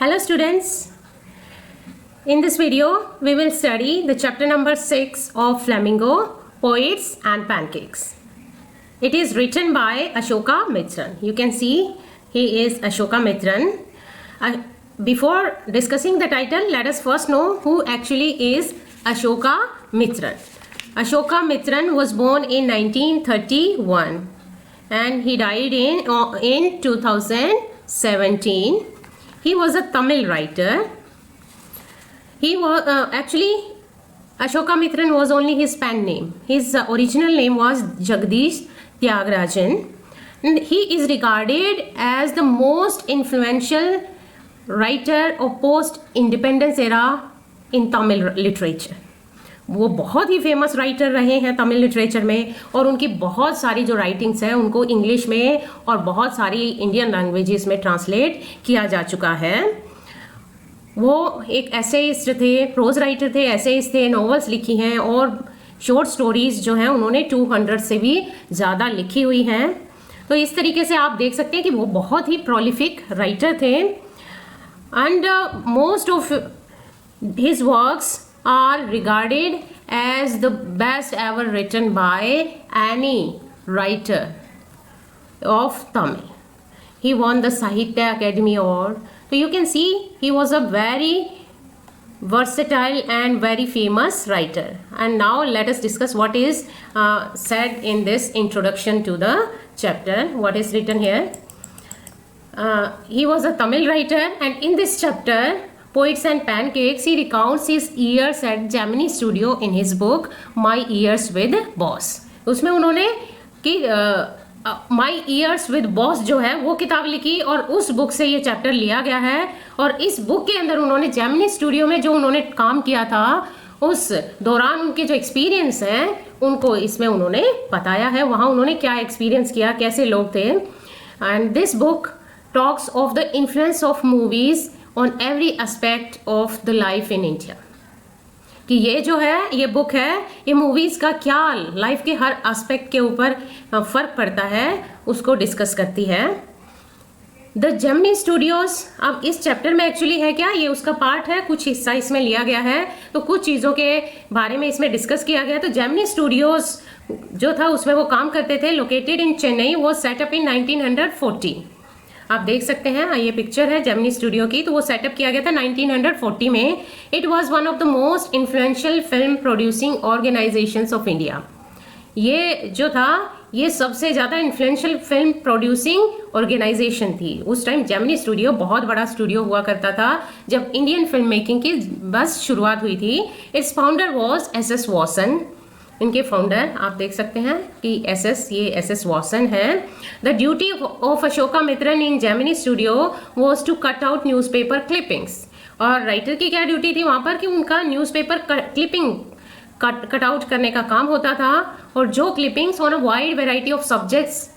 Hello students, in this video we will study the chapter number 6 of Flamingo, Poets and Pancakes. It is written by Ashoka Mitran. You can see he is Ashoka Mitran. Before discussing the title, let us first know who actually is Ashoka Mitran. Ashoka Mitran was born in 1931 and he died in 2017. He was a Tamil writer. He was Ashoka Mitran was only his pen name. His original name was Jagdish Tyagarajan. And he is regarded as the most influential writer of post-independence era in Tamil literature. वो बहुत ही famous writer रहे हैं Tamil literature में और उनकी बहुत सारी जो राइटिंग्स हैं उनको इंग्लिश में और बहुत सारी इंडियन लैंग्वेजेस में ट्रांसलेट किया जा चुका है. वो एक एसेइस्ट थे, प्रोज राइटर थे, एसेइस्ट थे, नॉवेल्स लिखी हैं और शॉर्ट स्टोरीज जो हैं उन्होंने 200 से भी ज़्यादा लिखी हुई हैं. तो इस तरीके से आप देख सकते हैं कि वो बहुत ही प्रोलिफिक राइटर थे and most of his works are regarded as the best ever written by any writer of Tamil. He won the Sahitya Academy Award. So you can see he was a very versatile and very famous writer. And now let us discuss what is said in this introduction to the chapter. What is written here? He was a Tamil writer and in this chapter Poets and Pancakes, he recounts his years at Gemini Studio in his book My Years with Boss. उसमें उन्होंने कि My Years with Boss जो है वो किताब लिखी और उस बुक से ये चैप्टर लिया गया है और इस बुक के अंदर उन्होंने जेमिनी स्टूडियो में जो उन्होंने काम किया था उस दौरान उनके जो एक्सपीरियंस हैं उनको इसमें उन्होंने बताया है. वहाँ उन्होंने क्या एक्सपीरियंस किया, कैसे लोग थे. And this book talks of the influence of movies on every aspect of the life in India. कि ये जो है ये बुक है ये मूवीज़ का क्या लाइफ के हर एस्पेक्ट के ऊपर फ़र्क पड़ता है उसको डिस्कस करती है. द जेमिनी स्टूडियोज़, अब इस चैप्टर में एक्चुअली है क्या, ये उसका पार्ट है, कुछ हिस्सा इसमें लिया गया है तो कुछ चीज़ों के बारे में इसमें डिस्कस किया गया. तो जेमिनी स्टूडियोज़ जो था उसमें वो काम करते थे. लोकेटेड इन चेन्नई, वो सेटअप इन 1940. आप देख सकते हैं ये पिक्चर है जेमिनी स्टूडियो की. तो वो सेटअप किया गया था 1940 में. It was one of the most influential film producing organisations of India. ये जो था ये सबसे ज़्यादा इन्फ्लुएंशियल फिल्म प्रोड्यूसिंग ऑर्गेनाइजेशन थी. उस टाइम जेमिनी स्टूडियो बहुत बड़ा स्टूडियो हुआ करता था जब इंडियन फिल्म मेकिंग की बस शुरुआत हुई थी. It's founder was SS वॉसन. इनके फाउंडर आप देख सकते हैं कि SS वॉसन है. The duty of Asokamitran in Gemini studio was to cut out newspaper clippings. और राइटर की क्या ड्यूटी थी वहाँ पर कि उनका न्यूज़पेपर क्लिपिंग कट आउट करने का काम होता था. और जो clippings on a wide variety of subjects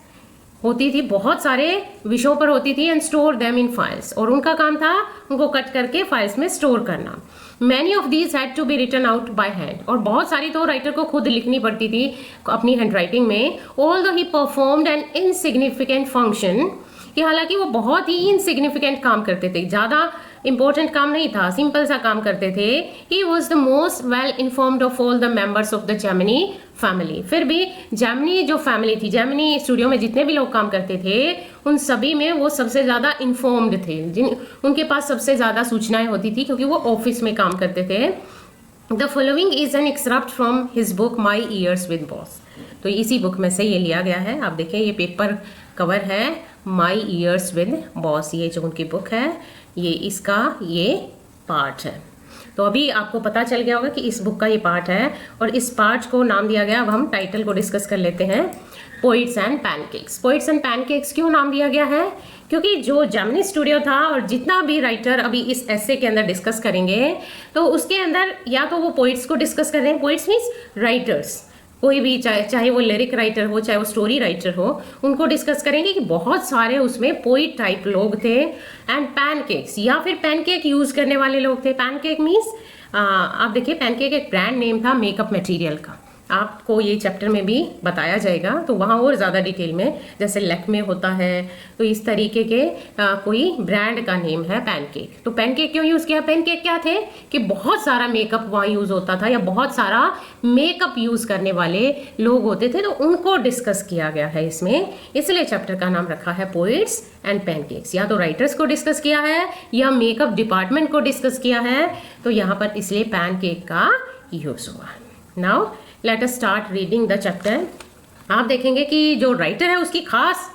होती थी, बहुत सारे विषयों पर होती थी, and store them in files. और उनका काम था उनको कट करके फाइल्स में स्टोर करना. Many of these had to be written out by hand. और बहुत सारी तो राइटर को खुद लिखनी पड़ती थी अपनी हैंड राइटिंग में. ऑल दो ही परफॉर्म्ड एन इनसिग्निफिकेंट फंक्शन, कि हालांकि वो बहुत ही इनसिग्निफिकेंट काम करते थे, ज़्यादा इंपॉर्टेंट काम नहीं था, सिंपल सा काम करते थे. He was the most well informed of all the members of the Gemini family. फिर भी जेमिनी जो फैमिली थी, जेमिनी स्टूडियो में जितने भी लोग काम करते थे उन सभी में वो सबसे ज़्यादा इन्फॉर्म्ड थे, उनके पास सबसे ज़्यादा सूचनाएं होती थी क्योंकि वो ऑफिस में काम करते थे. The following is an extract from his book my years with boss. तो इसी बुक में से ये लिया गया है. आप देखें ये पेपर कवर है माई ईयर्स विद बॉस. ये जो उनकी बुक है ये इसका ये पार्ट है. तो अभी आपको पता चल गया होगा कि इस बुक का ये पार्ट है और इस पार्ट को नाम दिया गया. अब हम टाइटल को डिस्कस कर लेते हैं. Poets and pancakes. Poets and pancakes क्यों नाम दिया गया है? क्योंकि जो जेमिनी स्टूडियो था और जितना भी राइटर अभी इस एसे के अंदर डिस्कस करेंगे तो उसके अंदर या तो वो पोइट्स को डिस्कस कर रहे हैं. पोइट्स मीन्स राइटर्स, कोई भी चाहे वो लिरिक राइटर हो चाहे वो स्टोरी राइटर हो, उनको डिस्कस करेंगे कि बहुत सारे उसमें पोइट टाइप लोग थे. एंड पैनकेक्स या फिर पैनकेक यूज़ करने वाले लोग थे. पैनकेक मीन्स आप देखिए पैनकेक एक ब्रांड नेम था मेकअप मटेरियल का. आपको ये चैप्टर में भी बताया जाएगा, तो वहाँ और ज़्यादा डिटेल में, जैसे लैक्मे होता है, तो इस तरीके के कोई ब्रांड का नेम है पैनकेक। तो पैनकेक क्यों यूज़ किया? पैनकेक क्या थे कि बहुत सारा मेकअप वहाँ यूज़ होता था, या बहुत सारा मेकअप यूज़ करने वाले लोग होते थे, तो उनको डिस्कस किया गया है इसमें, इसलिए चैप्टर का नाम रखा है पोइट्स एंड पैनकेक्स। या तो राइटर्स को डिस्कस किया है या मेकअप डिपार्टमेंट को डिस्कस किया है, तो यहाँ पर इसलिए पैनकेक का यूज़ हुआ। Now let us start reading the chapter. आप देखेंगे कि जो राइटर है उसकी खास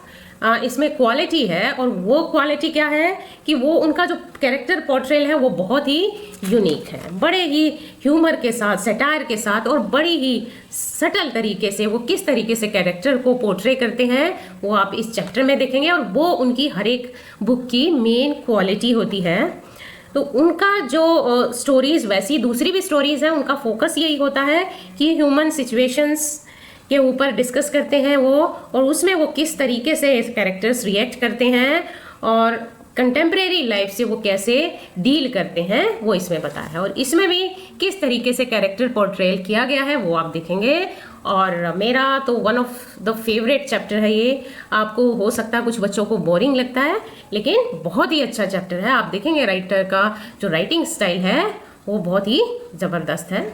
इसमें क्वालिटी है, और वो क्वालिटी क्या है कि वो उनका जो कैरेक्टर पोर्ट्रेल है वो बहुत ही यूनिक है, बड़े ही ह्यूमर के साथ, सटायर के साथ, और बड़ी ही सटल तरीके से वो किस तरीके से कैरेक्टर को पोर्ट्रे करते हैं वो आप इस चैप्टर में देखेंगे, और वो उनकी हर एक बुक की मेन क्वालिटी होती है। तो उनका जो स्टोरीज, वैसी दूसरी भी स्टोरीज हैं, उनका फोकस यही होता है कि ह्यूमन सिचुएशंस के ऊपर डिस्कस करते हैं वो, और उसमें वो किस तरीके से कैरेक्टर्स रिएक्ट करते हैं और कंटेम्प्रेरी लाइफ से वो कैसे डील करते हैं वो इसमें बताया है। और इसमें भी किस तरीके से कैरेक्टर पोर्ट्रेल किया गया है वो आप देखेंगे। और मेरा तो one of the favourite chapter है ये। आपको हो सकता है कुछ बच्चों को बोरिंग लगता है, लेकिन बहुत ही अच्छा चैप्टर है। आप देखेंगे राइटर का जो राइटिंग स्टाइल है वो बहुत ही ज़बरदस्त है।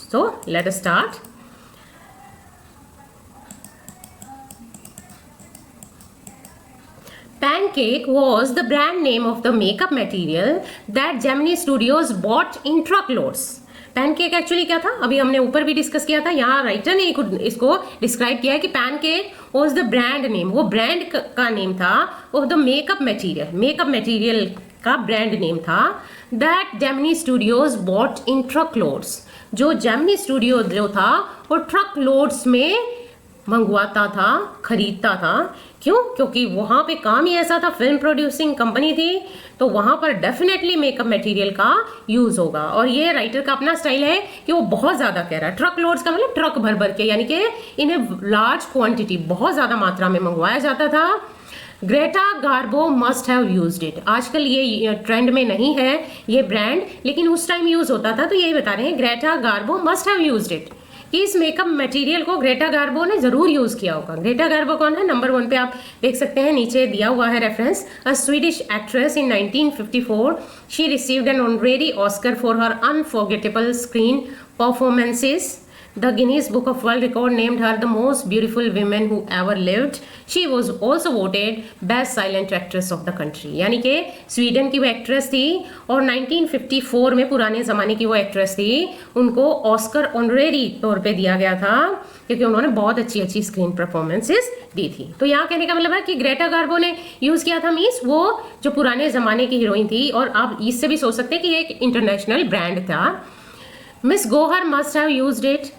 So let us start. Pancake was the brand name of the makeup material that Gemini Studios bought in truckloads. Pancake actually क्या था, अभी हमने ऊपर भी डिस्कस किया था, यहाँ राइटर ने इसको डिस्क्राइब किया है कि pancake was the brand name, वो ब्रांड का नेम था ऑफ द मेकअप मटेरियल का ब्रांड नेम था, that Gemini studios bought in truckloads, जो जेमिनी स्टूडियो जो था वो ट्रक लोड्स में मंगवाता था, खरीदता था। क्यों? क्योंकि वहाँ पे काम ही ऐसा था, फिल्म प्रोड्यूसिंग कंपनी थी, तो वहाँ पर डेफिनेटली मेकअप मटेरियल का यूज़ होगा। और ये राइटर का अपना स्टाइल है कि वो बहुत ज़्यादा कह रहा है। ट्रक लोड्स का मतलब ट्रक भर भर के, यानी कि इन्हें लार्ज क्वांटिटी, बहुत ज़्यादा मात्रा में मंगवाया जाता था। Greta Garbo must have used it. आजकल ये ट्रेंड में नहीं है ये ब्रांड, लेकिन उस टाइम यूज़ होता था, तो यही बता रहे हैं Greta Garbo must have used it, कि इस मेकअप मटेरियल को ग्रेटा गार्बो ने जरूर यूज किया होगा। ग्रेटा गार्बो कौन है? नंबर 1 पे आप देख सकते हैं, नीचे दिया हुआ है reference. A Swedish actress in 1954, she received an honorary Oscar for her unforgettable screen performances. The Guinness Book of World Record named her the most beautiful woman who ever lived. She was also voted best silent actress of the country. यानी कि Sweden की वो actress थी, और 1954 में, पुराने ज़माने की वो एक्ट्रेस थी, उनको ऑस्कर ऑनरेरी तौर पे दिया गया था क्योंकि उन्होंने बहुत अच्छी स्क्रीन परफॉर्मेंसेस दी थी। तो यहाँ कहने का मतलब है कि ग्रेटा गार्बो ने यूज़ किया था, मीन्स वो जो पुराने ज़माने की हीरोइन थी, और आप इससे भी सोच सकते हैं कि ये एक इंटरनेशनल ब्रांड था। Miss Gohar must have used it.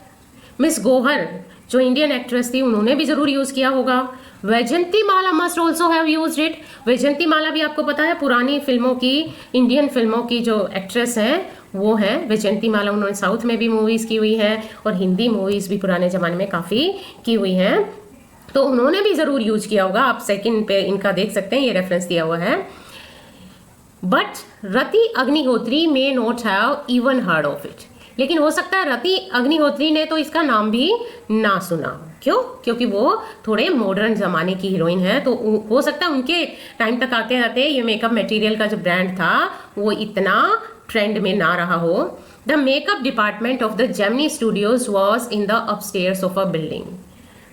Miss Gohar जो इंडियन एक्ट्रेस थी, उन्होंने भी ज़रूर यूज़ किया होगा। Vaijanti Mala must also have used it. Vaijanti Mala भी आपको पता है पुरानी फिल्मों की, इंडियन फिल्मों की जो एक्ट्रेस हैं वो है वैजंती माला। उन्होंने साउथ में भी मूवीज़ की हुई हैं और हिंदी मूवीज़ भी पुराने ज़माने में काफ़ी की हुई हैं, तो उन्होंने भी ज़रूर यूज किया होगा। आप सेकंड पे इनका देख सकते हैं, ये रेफरेंस दिया हुआ है। But Rati Agnihotri may not have even heard of it. लेकिन हो सकता है रति अग्निहोत्री ने तो इसका नाम भी ना सुना। क्यों? क्योंकि वो थोड़े मॉडर्न ज़माने की हीरोइन है, तो हो सकता है उनके टाइम तक आते आते ये मेकअप मटेरियल का जो ब्रांड था वो इतना ट्रेंड में ना रहा हो। The makeup department of the Gemini studios was in the upstairs of a building.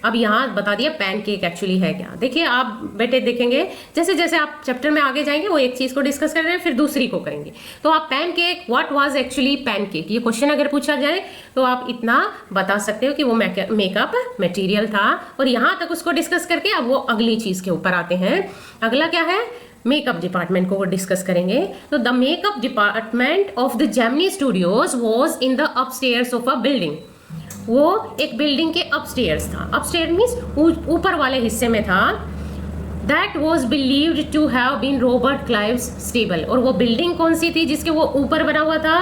अब यहाँ बता दिया पैनकेक एक्चुअली है क्या। देखिए आप बेटे देखेंगे, जैसे जैसे आप चैप्टर में आगे जाएंगे वो एक चीज़ को डिस्कस कर रहे हैं, फिर दूसरी को करेंगे। तो आप pancake, what was actually pancake, ये क्वेश्चन अगर पूछा जाए तो आप इतना बता सकते हो कि वो मेकअप मटेरियल था। और यहाँ तक उसको डिस्कस करके अब वो अगली चीज़ के ऊपर आते हैं। अगला क्या है? मेकअप डिपार्टमेंट को वो डिस्कस करेंगे। तो the makeup department of the Gemini studios was in the upstairs of a building. वो एक बिल्डिंग के अपस्टेयर्स था। अपस्टेयर मीन्स ऊपर वाले हिस्से में था। That was believed to have been Robert Clive's stable. और वो बिल्डिंग कौन सी थी जिसके वो ऊपर बना हुआ था?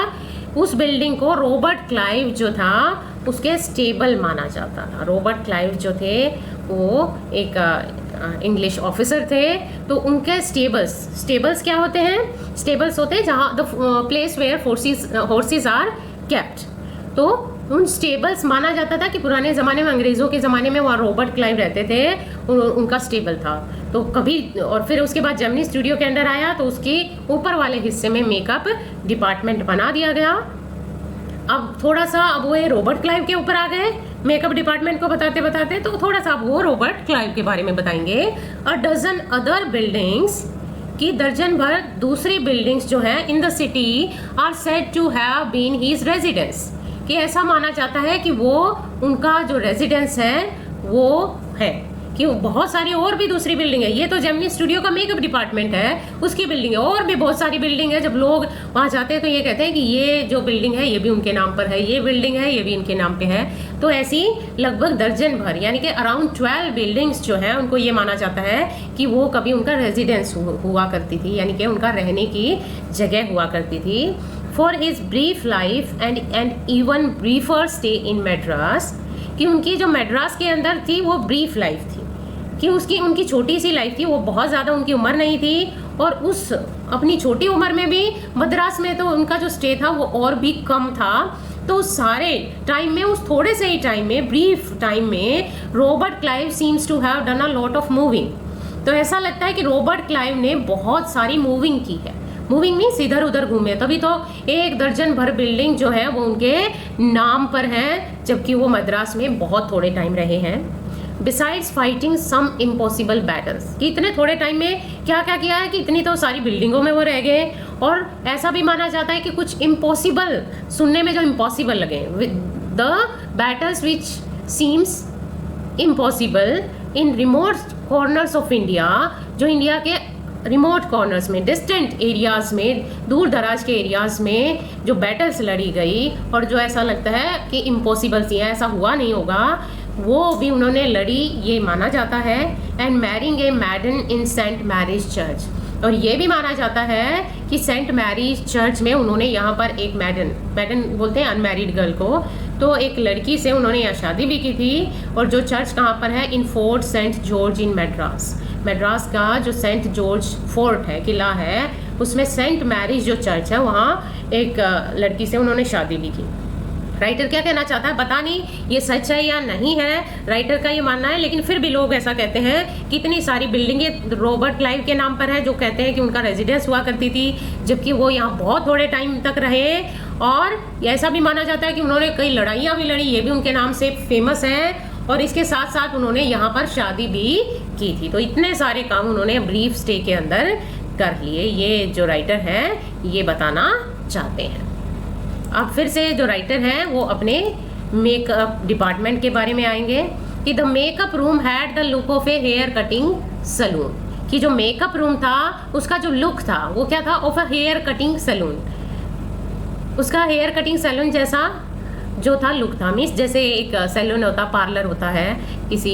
उस बिल्डिंग को रॉबर्ट क्लाइव जो था उसके स्टेबल माना जाता था। रॉबर्ट क्लाइव जो थे वो एक इंग्लिश ऑफिसर थे, तो उनके स्टेबल्स क्या होते हैं? स्टेबल्स होते हैं जहाँ the place where horses are kept. तो उन स्टेबल्स माना जाता था कि पुराने ज़माने में, अंग्रेज़ों के ज़माने में वहाँ रॉबर्ट क्लाइव रहते थे, उनका स्टेबल था। तो कभी, और फिर उसके बाद जेमिनी स्टूडियो के अंदर आया तो उसके ऊपर वाले हिस्से में मेकअप डिपार्टमेंट बना दिया गया। अब थोड़ा सा अब वो रॉबर्ट क्लाइव के ऊपर आ गए मेकअप डिपार्टमेंट को बताते बताते, तो थोड़ा सा अब वो रॉबर्ट क्लाइव के बारे में बताएंगे। अ डजन अदर बिल्डिंग्स, की दर्जन भर दूसरी बिल्डिंग्स जो हैं in the city are said to have been his residence, कि ऐसा माना जाता है कि वो उनका जो रेजिडेंस है वो है, कि बहुत सारी और भी दूसरी बिल्डिंग है। ये तो जेमिनी स्टूडियो का मेकअप डिपार्टमेंट है, उसकी बिल्डिंग है, और भी बहुत सारी बिल्डिंग है। जब लोग वहाँ जाते हैं तो ये कहते हैं कि ये जो बिल्डिंग है ये भी उनके नाम पर है, ये बिल्डिंग है ये भी इनके नाम पे है। तो ऐसी लगभग दर्जन भर, यानी कि अराउंड 12 बिल्डिंग्स जो है उनको ये माना जाता है कि वो कभी उनका रेजिडेंस हुआ करती थी, यानी कि उनका रहने की जगह हुआ करती थी। For his brief life and even ब्रीफर stay in Madras, कि उनकी जो मद्रास के अंदर थी वो ब्रीफ लाइफ थी, कि उनकी छोटी सी लाइफ थी, वो बहुत ज़्यादा उनकी उम्र नहीं थी। और उस अपनी छोटी उम्र में भी मद्रास में तो उनका जो स्टे था वो और भी कम था। तो उस सारे टाइम में, उस थोड़े से ही टाइम में, ब्रीफ टाइम में, Robert Clive seems to have done a lot of moving. तो ऐसा लगता है कि रॉबर्ट क्लाइव ने बहुत सारी मूविंग की है। मूविंग मीन्स इधर उधर घूमे, तभी तो 1 दर्जन भर बिल्डिंग जो है वो उनके नाम पर है, जबकि वो मद्रास में बहुत थोड़े टाइम रहे हैं। बिसाइड्स फाइटिंग सम इम्पॉसिबल बैटल्स, कि इतने थोड़े टाइम में क्या क्या किया है कि इतनी तो सारी बिल्डिंगों में वो रह गए। और ऐसा भी माना जाता है कि कुछ इम्पॉसिबल, सुनने में जो इम्पॉसिबल लगे, the battles which seems impossible in remote corners of India, जो इंडिया के रिमोट कॉर्नर्स में, डिस्टेंट एरियाज़ में, दूर दराज के एरियाज़ में जो बैटल्स लड़ी गई और जो ऐसा लगता है कि इम्पॉसिबल थी, ऐसा हुआ नहीं होगा, वो भी उन्होंने लड़ी, ये माना जाता है। And marrying a maiden in Saint Mary's church, और ये भी माना जाता है कि सेंट मैरीज चर्च में उन्होंने यहाँ पर एक मैडन बोलते हैं अनमैरिड गर्ल को, तो एक लड़की से उन्होंने यहाँ शादी भी की थी। और जो चर्च कहाँ पर है, इन फोर्ट सेंट जॉर्ज इन मद्रास का जो सेंट जॉर्ज फोर्ट है, किला है, उसमें सेंट मैरीज जो चर्च है वहाँ एक लड़की से उन्होंने शादी भी की। राइटर क्या कहना चाहता है पता नहीं, ये सच है या नहीं है, राइटर का ये मानना है, लेकिन फिर भी लोग ऐसा कहते हैं कि इतनी सारी बिल्डिंगें रॉबर्ट क्लाइव के नाम पर है, जो कहते हैं कि उनका रेजिडेंस हुआ करती थी, जबकि वो यहाँ बहुत थोड़े टाइम तक रहे। और ऐसा भी माना जाता है कि उन्होंने कई लड़ाइयाँ भी लड़ी, ये भी उनके नाम से फेमस है। और इसके साथ साथ उन्होंने यहाँ पर शादी भी की थी। तो इतने सारे काम उन्होंने ब्रीफ स्टे के अंदर कर लिए, ये जो राइटर हैं ये बताना चाहते हैं। अब फिर से जो राइटर हैं वो अपने मेकअप डिपार्टमेंट के बारे में आएंगे कि the makeup room had the look of a hair cutting salon, कि जो मेकअप रूम था उसका जो लुक था वो क्या था, of a hair cutting salon, उसका हेयर कटिंग सैलून जैसा जो था लुक था। मीन्स जैसे एक सैलून होता, पार्लर होता है, किसी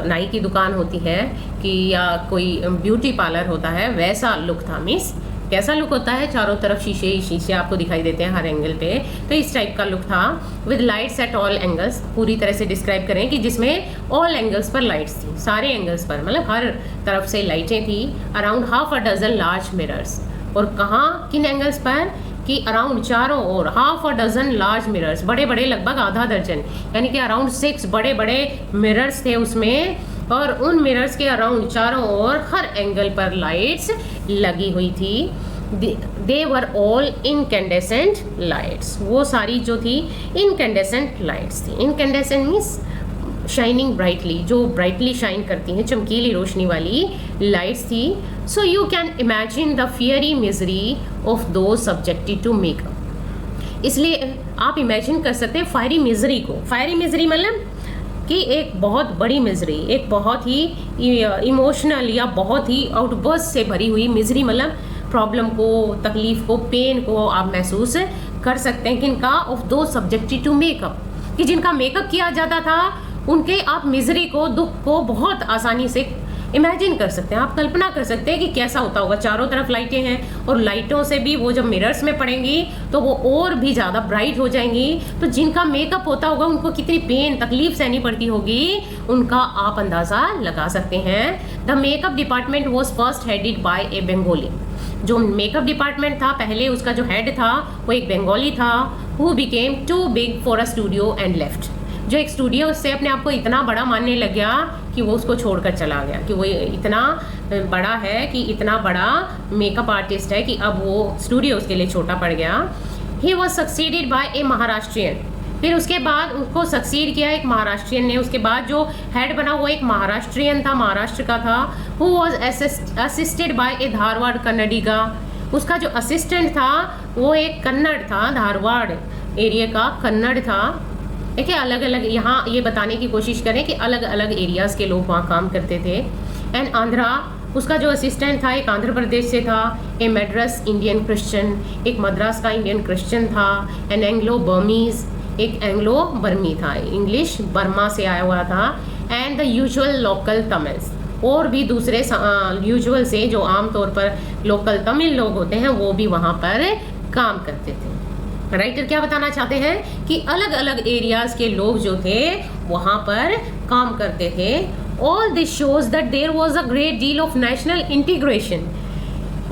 नाई की दुकान होती है कि या कोई ब्यूटी पार्लर होता है, वैसा लुक था। मीन्स कैसा लुक होता है, चारों तरफ शीशे ही शीशे आपको दिखाई देते हैं हर एंगल पे, तो इस टाइप का लुक था। With lights at all angles, पूरी तरह से डिस्क्राइब करें कि जिसमें ऑल एंगल्स पर लाइट्स थी, सारे एंगल्स पर, मतलब हर तरफ से लाइटें थी। Around half a dozen large mirrors, और कहाँ किन एंगल्स पर कि अराउंड चारों ओर half a dozen large mirrors, बड़े बड़े लगभग आधा दर्जन, यानी कि अराउंड 6 बड़े बड़े मिरर्स थे उसमें। और उन मिरर्स के अराउंड चारों ओर हर एंगल पर लाइट्स लगी हुई थी। दे वर ऑल इनकैंडेसेंट लाइट्स, वो सारी जो थी इनकैंडेसेंट लाइट्स थी। इनकैंडेसेंट मीन्स शाइनिंग ब्राइटली, जो ब्राइटली शाइन करती हैं, चमकीली रोशनी वाली लाइट्स थी। So you can imagine the fiery misery of दो सब्जेक्टेड टू मेकअप, इसलिए आप इमेजिन कर सकते हैं फायरी मिजरी को। फायरी मिजरी मतलब कि एक बहुत बड़ी मिजरी, एक बहुत ही इमोशनल या बहुत ही आउटबर्स्ट से भरी हुई मिजरी, मतलब प्रॉब्लम को, तकलीफ को, पेन को आप महसूस कर सकते हैं। किनका, ऑफ दो सब्जेक्टेड टू मेकअप, कि जिनका मेकअप किया जाता था उनके आप मिजरी को, दुख को बहुत आसानी से इमेजिन कर सकते हैं, आप कल्पना कर सकते हैं कि कैसा होता होगा। चारों तरफ लाइटें हैं और लाइटों से भी वो जब मिरर्स में पड़ेंगी तो वो और भी ज़्यादा ब्राइट हो जाएंगी। तो जिनका मेकअप होता होगा उनको कितनी पेन तकलीफ सहनी पड़ती होगी, उनका आप अंदाज़ा लगा सकते हैं। The makeup department was first headed by a Bengali. जो मेकअप डिपार्टमेंट था पहले, उसका जो हेड था वो एक बंगाली था। Who became too big for a studio and left. जो एक स्टूडियो से अपने आप को इतना बड़ा मानने लग गया कि वो उसको छोड़कर चला गया, कि वो इतना बड़ा है, कि इतना बड़ा मेकअप आर्टिस्ट है कि अब वो स्टूडियो उसके लिए छोटा पड़ गया। ही वॉज सक्सीडेड बाय ए महाराष्ट्रियन। फिर उसके बाद उसको सक्सीड किया एक महाराष्ट्रियन ने। उसके बाद जो हेड बना वो एक महाराष्ट्रियन था, महाराष्ट्र का था। हु वॉज असिस्टेड बाय ए धारवाड़ कन्नडी का। उसका जो असिस्टेंट था वो एक कन्नड़ था, धारवाड़ एरिया का कन्नड़ था। देखिए अलग अलग, यहाँ ये बताने की कोशिश करें कि अलग अलग एरियाज़ के लोग वहाँ काम करते थे। एंड आंध्रा, उसका जो असिस्टेंट था एक आंध्र प्रदेश से था। ए मद्रास इंडियन क्रिश्चियन, एक मद्रास का इंडियन क्रिश्चियन था। एन एंग्लो बर्मीज़, एक एंग्लो बर्मी था, इंग्लिश बर्मा से आया हुआ था। And the usual local Tamils, और भी दूसरे यूजुअल से जो आमतौर पर लोकल तमिल लोग होते हैं वो भी वहाँ पर काम करते थे। राइटर क्या बताना चाहते हैं कि अलग अलग एरियाज़ के लोग जो थे वहाँ पर काम करते थे। All this shows that there was a great deal of national integration.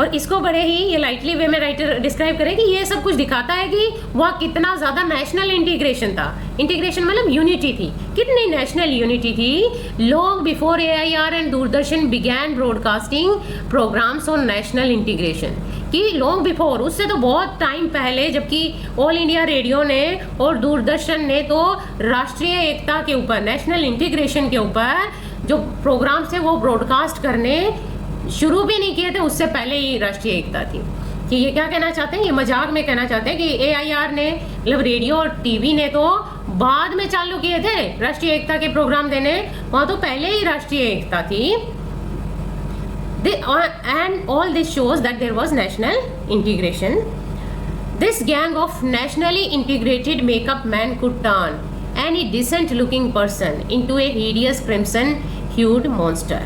और इसको बड़े ही ये लाइटली वे में राइटर डिस्क्राइब करें कि ये सब कुछ दिखाता है कि वह कितना ज़्यादा नेशनल इंटीग्रेशन था। इंटीग्रेशन मतलब यूनिटी थी, कितनी नेशनल यूनिटी थी। Long before AIR and Doordarshan began broadcasting programmes on national integration, कि लॉन्ग बिफोर, उससे तो बहुत टाइम पहले, जबकि ऑल इंडिया रेडियो ने और दूरदर्शन ने तो राष्ट्रीय एकता के ऊपर, नेशनल इंटीग्रेशन के ऊपर जो प्रोग्राम्स थे वो ब्रॉडकास्ट करने शुरू भी नहीं किए थे, उससे पहले ही राष्ट्रीय एकता थी। कि ये क्या कहना चाहते हैं, ये मजाक में कहना चाहते हैं कि AIR ने, मतलब रेडियो और टीवी ने तो बाद में चालू किए थे राष्ट्रीय एकता के प्रोग्राम देने, वहाँ तो पहले ही राष्ट्रीय एकता थी। And all this shows that there was national integration. This gang of nationally integrated makeup man could turn any decent looking person into a hideous crimson hued monster.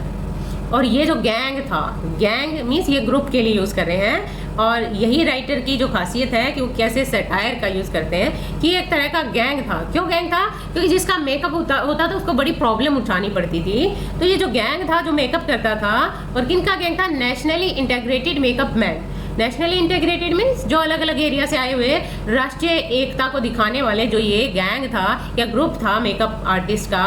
और ये जो गैंग था, गैंग मीन्स ये group के लिए use कर रहे हैं, और यही राइटर की जो खासियत है कि वो कैसे सेटायर का यूज़ करते हैं कि एक तरह का गैंग था। क्यों गैंग था? क्योंकि जिसका मेकअप होता था उसको बड़ी प्रॉब्लम उठानी पड़ती थी। तो ये जो गैंग था जो मेकअप करता था, और किनका गैंग था? Nationally integrated makeup man. Nationally integrated means जो अलग अलग एरिया से आए हुए राष्ट्रीय एकता को दिखाने वाले जो ये गैंग था या ग्रुप था मेकअप आर्टिस्ट का,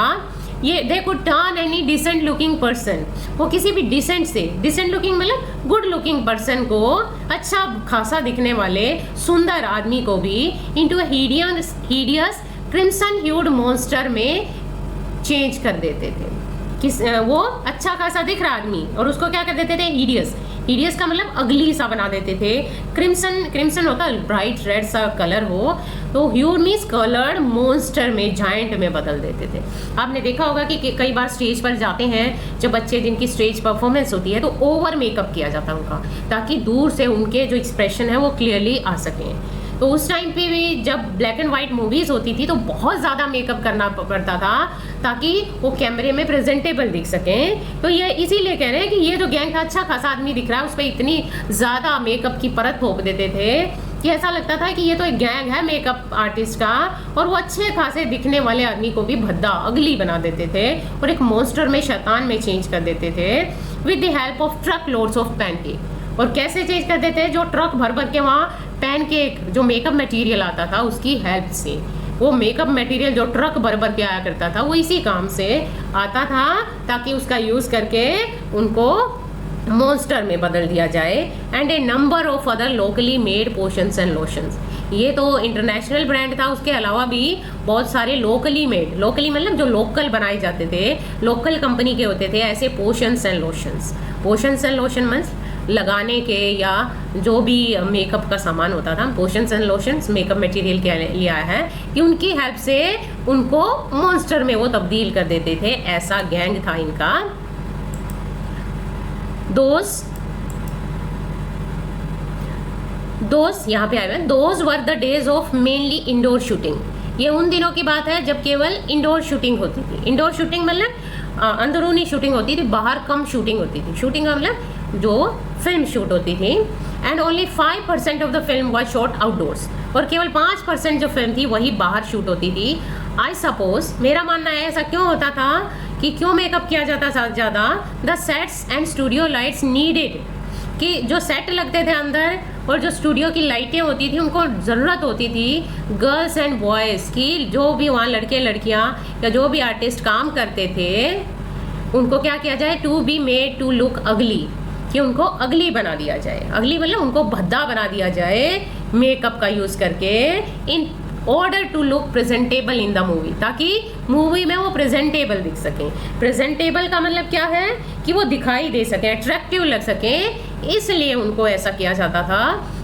ये they could turn any decent looking person, वो किसी भी डिसेंट से, डिसेंट लुकिंग मतलब गुड लुकिंग पर्सन को, अच्छा खासा दिखने वाले सुंदर आदमी को भी into hideous crimson hued monster में चेंज कर देते थे। वो अच्छा खासा दिख रहा आदमी और उसको क्या कर देते थे? हीडियस का मतलब अगली सा बना देते थे। क्रिम्सन होता है ब्राइट रेड सा कलर हो, तो ह्यूड मीन्स कलर्ड मॉन्स्टर में, जायंट में बदल देते थे। आपने देखा होगा कि कई बार स्टेज पर जाते हैं जब बच्चे, जिनकी स्टेज परफॉर्मेंस होती है, तो ओवर मेकअप किया जाता है उनका, ताकि दूर से उनके जो एक्सप्रेशन है वो क्लियरली आ सकें। तो उस टाइम पे भी जब ब्लैक एंड वाइट मूवीज़ होती थी तो बहुत ज़्यादा मेकअप करना पड़ता था ताकि वो कैमरे में प्रेजेंटेबल दिख सकें। तो ये इसीलिए कह रहे हैं कि ये जो गैंग था, अच्छा खासा आदमी दिख रहा है, उस पर इतनी ज़्यादा मेकअप की परत थोप देते थे कि ऐसा लगता था कि ये तो एक गैंग है मेकअप आर्टिस्ट का, और वो अच्छे खासे दिखने वाले आदमी को भी भद्दा अगली बना देते थे और एक मॉन्स्टर में, शैतान में चेंज कर देते थे with the help of truck loads of pancake. और कैसे चेंज कर देते? जो ट्रक भर भर के वहाँ पैनकेक, जो मेकअप मटेरियल आता था उसकी हेल्प से, वो मेकअप मटेरियल जो ट्रक भर भर के आया करता था वो इसी काम से आता था, ताकि उसका यूज़ करके उनको मॉन्स्टर में बदल दिया जाए। And A number of other locally made potions and lotions, ये तो इंटरनेशनल ब्रांड था, उसके अलावा भी बहुत सारे लोकली मेड, लोकली मतलब जो लोकल बनाए जाते थे, लोकल कंपनी के होते थे ऐसे potions and lotions. Potions and lotion means लगाने के या जो भी मेकअप का सामान होता था, potions and lotions makeup material के लिए आया है कि उनकी हेल्प से उनको मॉन्स्टर में वो तब्दील कर देते थे। ऐसा गैंग था इनका। दोस्त यहाँ पे आए हुए, those were the days of mainly indoor shooting. ये उन दिनों की बात है जब केवल इंडोर शूटिंग होती थी। इंडोर शूटिंग मतलब अंदरूनी शूटिंग होती थी, बाहर कम शूटिंग होती थी। शूटिंग का मतलब जो फिल्म शूट होती थी। And only 5% of the film was shot outdoors, और केवल 5% जो फिल्म थी वही बाहर शूट होती थी। आई सपोज, मेरा मानना है ऐसा क्यों होता था कि क्यों मेकअप किया जाता था ज़्यादा, the sets and studio lights needed, कि जो सेट लगते थे अंदर और जो स्टूडियो की लाइटें होती थी उनको ज़रूरत होती थी गर्ल्स एंड बॉयज़ की, जो भी वहाँ लड़के लड़कियाँ या जो भी आर्टिस्ट काम करते थे उनको क्या किया जाए, to be made to look ugly, कि उनको अगली बना दिया जाए। अगली मतलब उनको भद्दा बना दिया जाए मेकअप का यूज़ करके, in order to look presentable in the movie, ताकि मूवी में वो प्रेजेंटेबल दिख सकें। प्रेजेंटेबल का मतलब क्या है कि वो दिखाई दे सकें, अट्रैक्टिव लग सकें, इसलिए उनको ऐसा किया जाता था।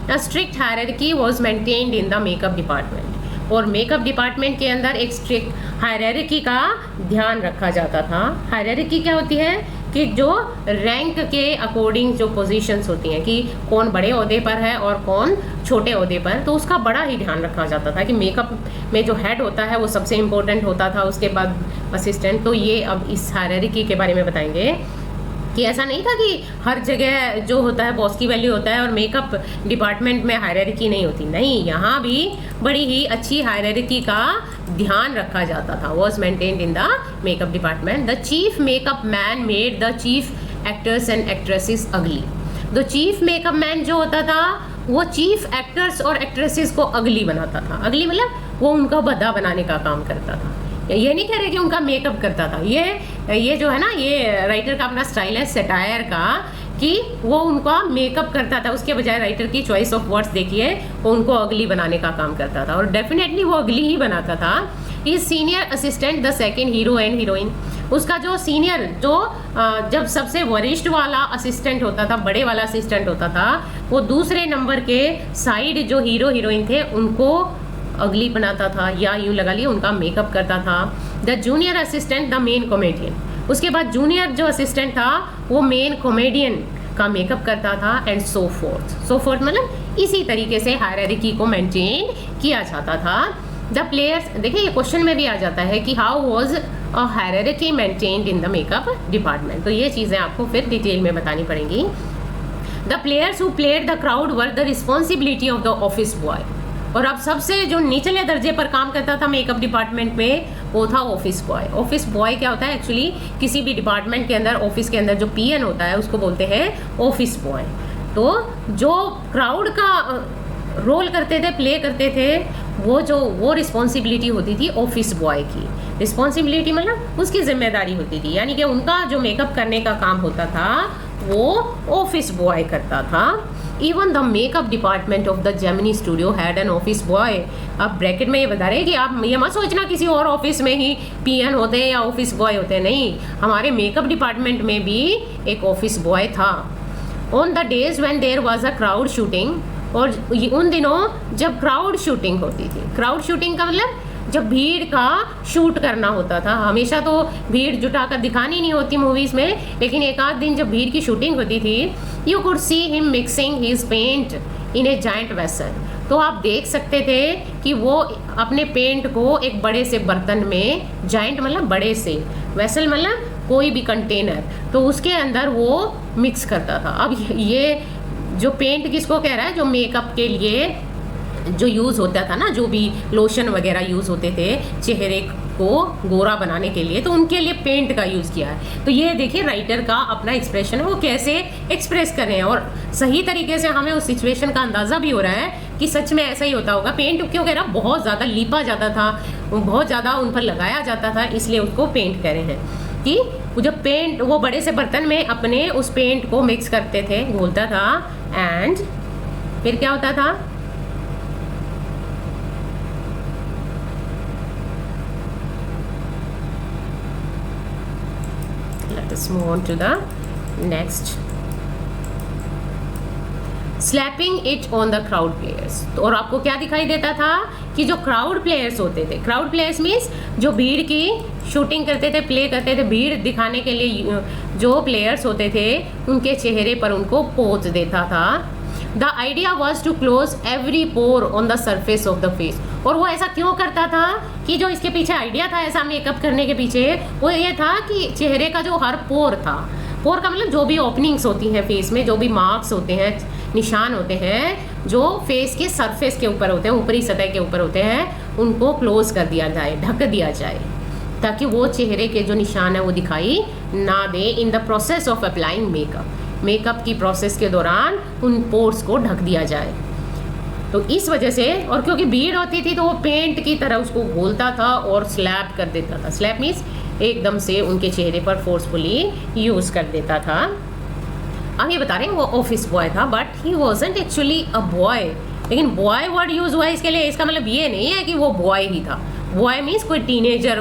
A strict hierarchy was maintained in the makeup department, और मेकअप डिपार्टमेंट के अंदर एक स्ट्रिक्ट हायरार्की का ध्यान रखा जाता था। हायरार्की क्या होती है कि जो रैंक के अकॉर्डिंग जो पोजीशंस होती हैं, कि कौन बड़े ओहदे पर है और कौन छोटे ओहदे पर, तो उसका बड़ा ही ध्यान रखा जाता था कि मेकअप में जो हेड होता है वो सबसे इम्पोर्टेंट होता था, उसके बाद असिस्टेंट। तो ये अब इस हायरार्की के बारे में बताएंगे कि ऐसा नहीं था कि हर जगह जो होता है बॉस की वैल्यू होता है और मेकअप डिपार्टमेंट में हायरार्की नहीं होती। नहीं, यहाँ भी बड़ी ही अच्छी हायरार्की का ध्यान रखा जाता था। Was maintained in the makeup department. The chief makeup man made the chief actors and actresses अगली। द चीफ मेकअप मैन जो होता था वो चीफ एक्टर्स और एक्ट्रेसेस को अगली बनाता था। अगली मतलब वो उनका भद्दा बनाने का काम करता था। ये नहीं कह रहे कि उनका मेकअप करता था, ये जो है ना, ये राइटर का अपना स्टाइल है सटायर का, कि वो उनका मेकअप करता था, उसके बजाय राइटर की चॉइस ऑफ वर्ड्स देखिए, वो उनको अगली बनाने का काम करता था, और डेफिनेटली वो अगली ही बनाता था। He senior assistant the second hero and heroine, उसका जो सीनियर, जो जब सबसे वरिष्ठ वाला असिस्टेंट होता था, बड़े वाला असिस्टेंट होता था, वो दूसरे नंबर के साइड जो हीरो हीरोइन थे उनको अगली बनाता था, या यूँ लगा लिए उनका मेकअप करता था। The junior assistant the main comedian, उसके बाद जूनियर जो असिस्टेंट था वो मेन कॉमेडियन का मेकअप करता था, एंड सो फोर्थ मतलब इसी तरीके से हायरार्की को मेंटेन किया जाता था। द प्लेयर्स, देखिए ये क्वेश्चन में भी आ जाता है कि how was a hierarchy maintained in the makeup department, तो ये चीज़ें आपको फिर डिटेल में बतानी पड़ेंगी। The players who played the crowd were the responsibility of the office boy, और अब सबसे जो निचले दर्जे पर काम करता था मेकअप डिपार्टमेंट में वो था ऑफिस बॉय। ऑफिस बॉय क्या होता है, एक्चुअली किसी भी डिपार्टमेंट के अंदर, ऑफिस के अंदर जो पीएन होता है उसको बोलते हैं ऑफिस बॉय। तो जो क्राउड का रोल करते थे, प्ले करते थे, वो रिस्पॉन्सिबिलिटी होती थी ऑफिस बॉय की। रिस्पॉन्सिबिलिटी मतलब उसकी जिम्मेदारी होती थी, यानी कि उनका जो मेकअप करने का काम होता था वो ऑफिस बॉय करता था। Even the makeup department of the Gemini studio had an office boy. अब ब्रैकेट में ये बता रहे हैं कि आप ये मत सोचना किसी और ऑफिस में ही पीएन होते हैं या ऑफिस बॉय होते हैं, नहीं, हमारे मेकअप डिपार्टमेंट में भी एक ऑफिस बॉय था। On the days when there was a crowd shooting, और उन दिनों जब क्राउड शूटिंग होती थी। क्राउड शूटिंग का मतलब जब भीड़ का शूट करना होता था। हमेशा तो भीड़ जुटाकर दिखानी नहीं होती मूवीज़ में, लेकिन एक आध दिन जब भीड़ की शूटिंग होती थी, you could see him mixing his paint in a giant vessel, तो आप देख सकते थे कि वो अपने पेंट को एक बड़े से बर्तन में, जाइंट मतलब बड़े से, वेसल मतलब कोई भी कंटेनर, तो उसके अंदर वो मिक्स करता था। अब ये जो पेंट किसको कह रहा है, जो मेकअप के लिए जो यूज़ होता था ना, जो भी लोशन वगैरह यूज़ होते थे चेहरे को गोरा बनाने के लिए, तो उनके लिए पेंट का यूज़ किया है। तो ये देखिए राइटर का अपना एक्सप्रेशन है, वो कैसे एक्सप्रेस कर रहे हैं, और सही तरीके से हमें उस सिचुएशन का अंदाज़ा भी हो रहा है कि सच में ऐसा ही होता होगा। पेंट क्यों कह रहा, बहुत ज़्यादा लीपा जाता था, बहुत ज़्यादा उन पर लगाया जाता था, इसलिए उसको पेंट कह रहे हैं। कि जब पेंट वो बड़े से बर्तन में अपने उस पेंट को मिक्स करते थे, घोलता था, एंड फिर क्या होता था, let's move on to the next, slapping it on the crowd players। तो और आपको क्या दिखाई देता था कि जो क्राउड प्लेयर्स होते थे, क्राउड प्लेयर्स मीन्स जो भीड़ की शूटिंग करते थे, प्ले करते थे, भीड़ दिखाने के लिए जो प्लेयर्स होते थे उनके चेहरे पर उनको पोज देता था। The idea was to close every pore on the surface of the face, और वो ऐसा क्यों करता था कि जो इसके पीछे आइडिया था ऐसा मेकअप करने के पीछे, वो ये था कि चेहरे का जो हर पोर था, पोर का मतलब जो भी ओपनिंग्स होती हैं फेस में, जो भी मार्क्स होते हैं, निशान होते हैं जो फेस के सरफेस के ऊपर होते हैं, ऊपरी सतह के ऊपर होते हैं, उनको क्लोज कर दिया जाए, ढक दिया जाए, ताकि वो चेहरे के जो निशान है वो दिखाई ना दे in the process of applying makeup. Makeup की प्रोसेस के दौरान उन पोर्स को ढक दिया जाए। तो इस वजह से, और क्योंकि भीड़ होती थी तो वो पेंट की तरह उसको घोलता था और स्लैप कर देता था। स्लैप मीन्स एकदम से उनके चेहरे पर फोर्सफुली यूज़ कर देता था। अब ये बता रहे हैं वो ऑफिस बॉय था, but he wasn't actually a boy. लेकिन बॉय वर्ड यूज़ हुआ इसके लिए, इसका मतलब ये नहीं है कि वो बॉय ही था। बॉय मीन्स कोई टीनेजर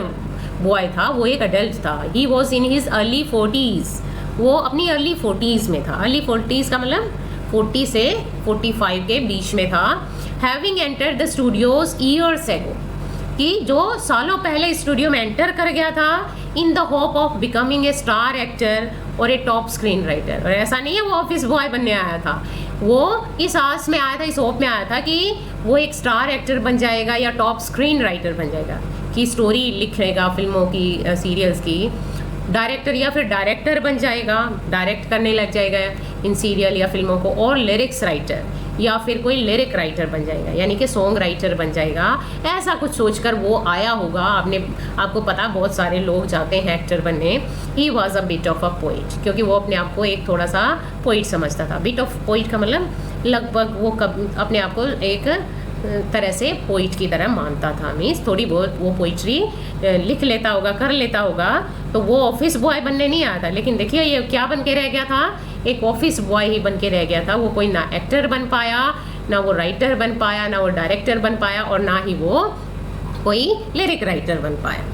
बॉय था, वो एक अडल्ट था। He was in his early 40s, वो अपनी अर्ली 40s में था। अर्ली 40s का मतलब 40 से 45 के बीच में था। Having enter the studios years ago, कि जो सालों पहले स्टूडियो में एंटर कर गया था in the hope of becoming a star actor और ए टॉप स्क्रीन राइटर। और ऐसा नहीं है वो ऑफिस बॉय बनने आया था, वो इस आस में आया था, इस होप में आया था कि वो एक स्टार एक्टर बन जाएगा या टॉप स्क्रीन राइटर बन जाएगा, कि स्टोरी लिखेगा फिल्मों की, सीरियल्स की, डायरेक्टर या फिर डायरेक्टर बन जाएगा, डायरेक्ट करने लग जाएगा इन सीरियल या फिल्मों को, और लिरिक्स राइटर या फिर कोई लिरिक राइटर बन जाएगा, यानी कि सॉन्ग राइटर बन जाएगा। ऐसा कुछ सोचकर वो आया होगा। आपको पता बहुत सारे लोग जाते हैं एक्टर बनने। He was a bit of a poet, क्योंकि वो अपने आप को एक थोड़ा सा पोइट समझता था। बिट ऑफ पोइट का मतलब लगभग वो अपने आप को एक तरह से पोइट की तरह मानता था। मीन्स थोड़ी बहुत वो पोइट्री लिख लेता होगा, कर लेता होगा। तो वो ऑफिस बॉय बनने नहीं आया था। लेकिन देखिए ये क्या बन के रह गया था, एक ऑफिस बॉय ही बन के रह गया था। वो कोई ना एक्टर बन पाया, ना वो राइटर बन पाया, ना वो डायरेक्टर बन पाया, और ना ही वो कोई लिरिक राइटर बन पाया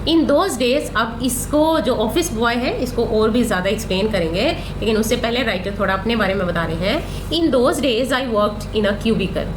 इन दोज डेज। अब इसको जो ऑफिस बॉय है इसको और भी ज़्यादा एक्सप्लेन करेंगे, लेकिन उससे पहले राइटर थोड़ा अपने बारे में बता रहे हैं। In those days I worked in a cubicle,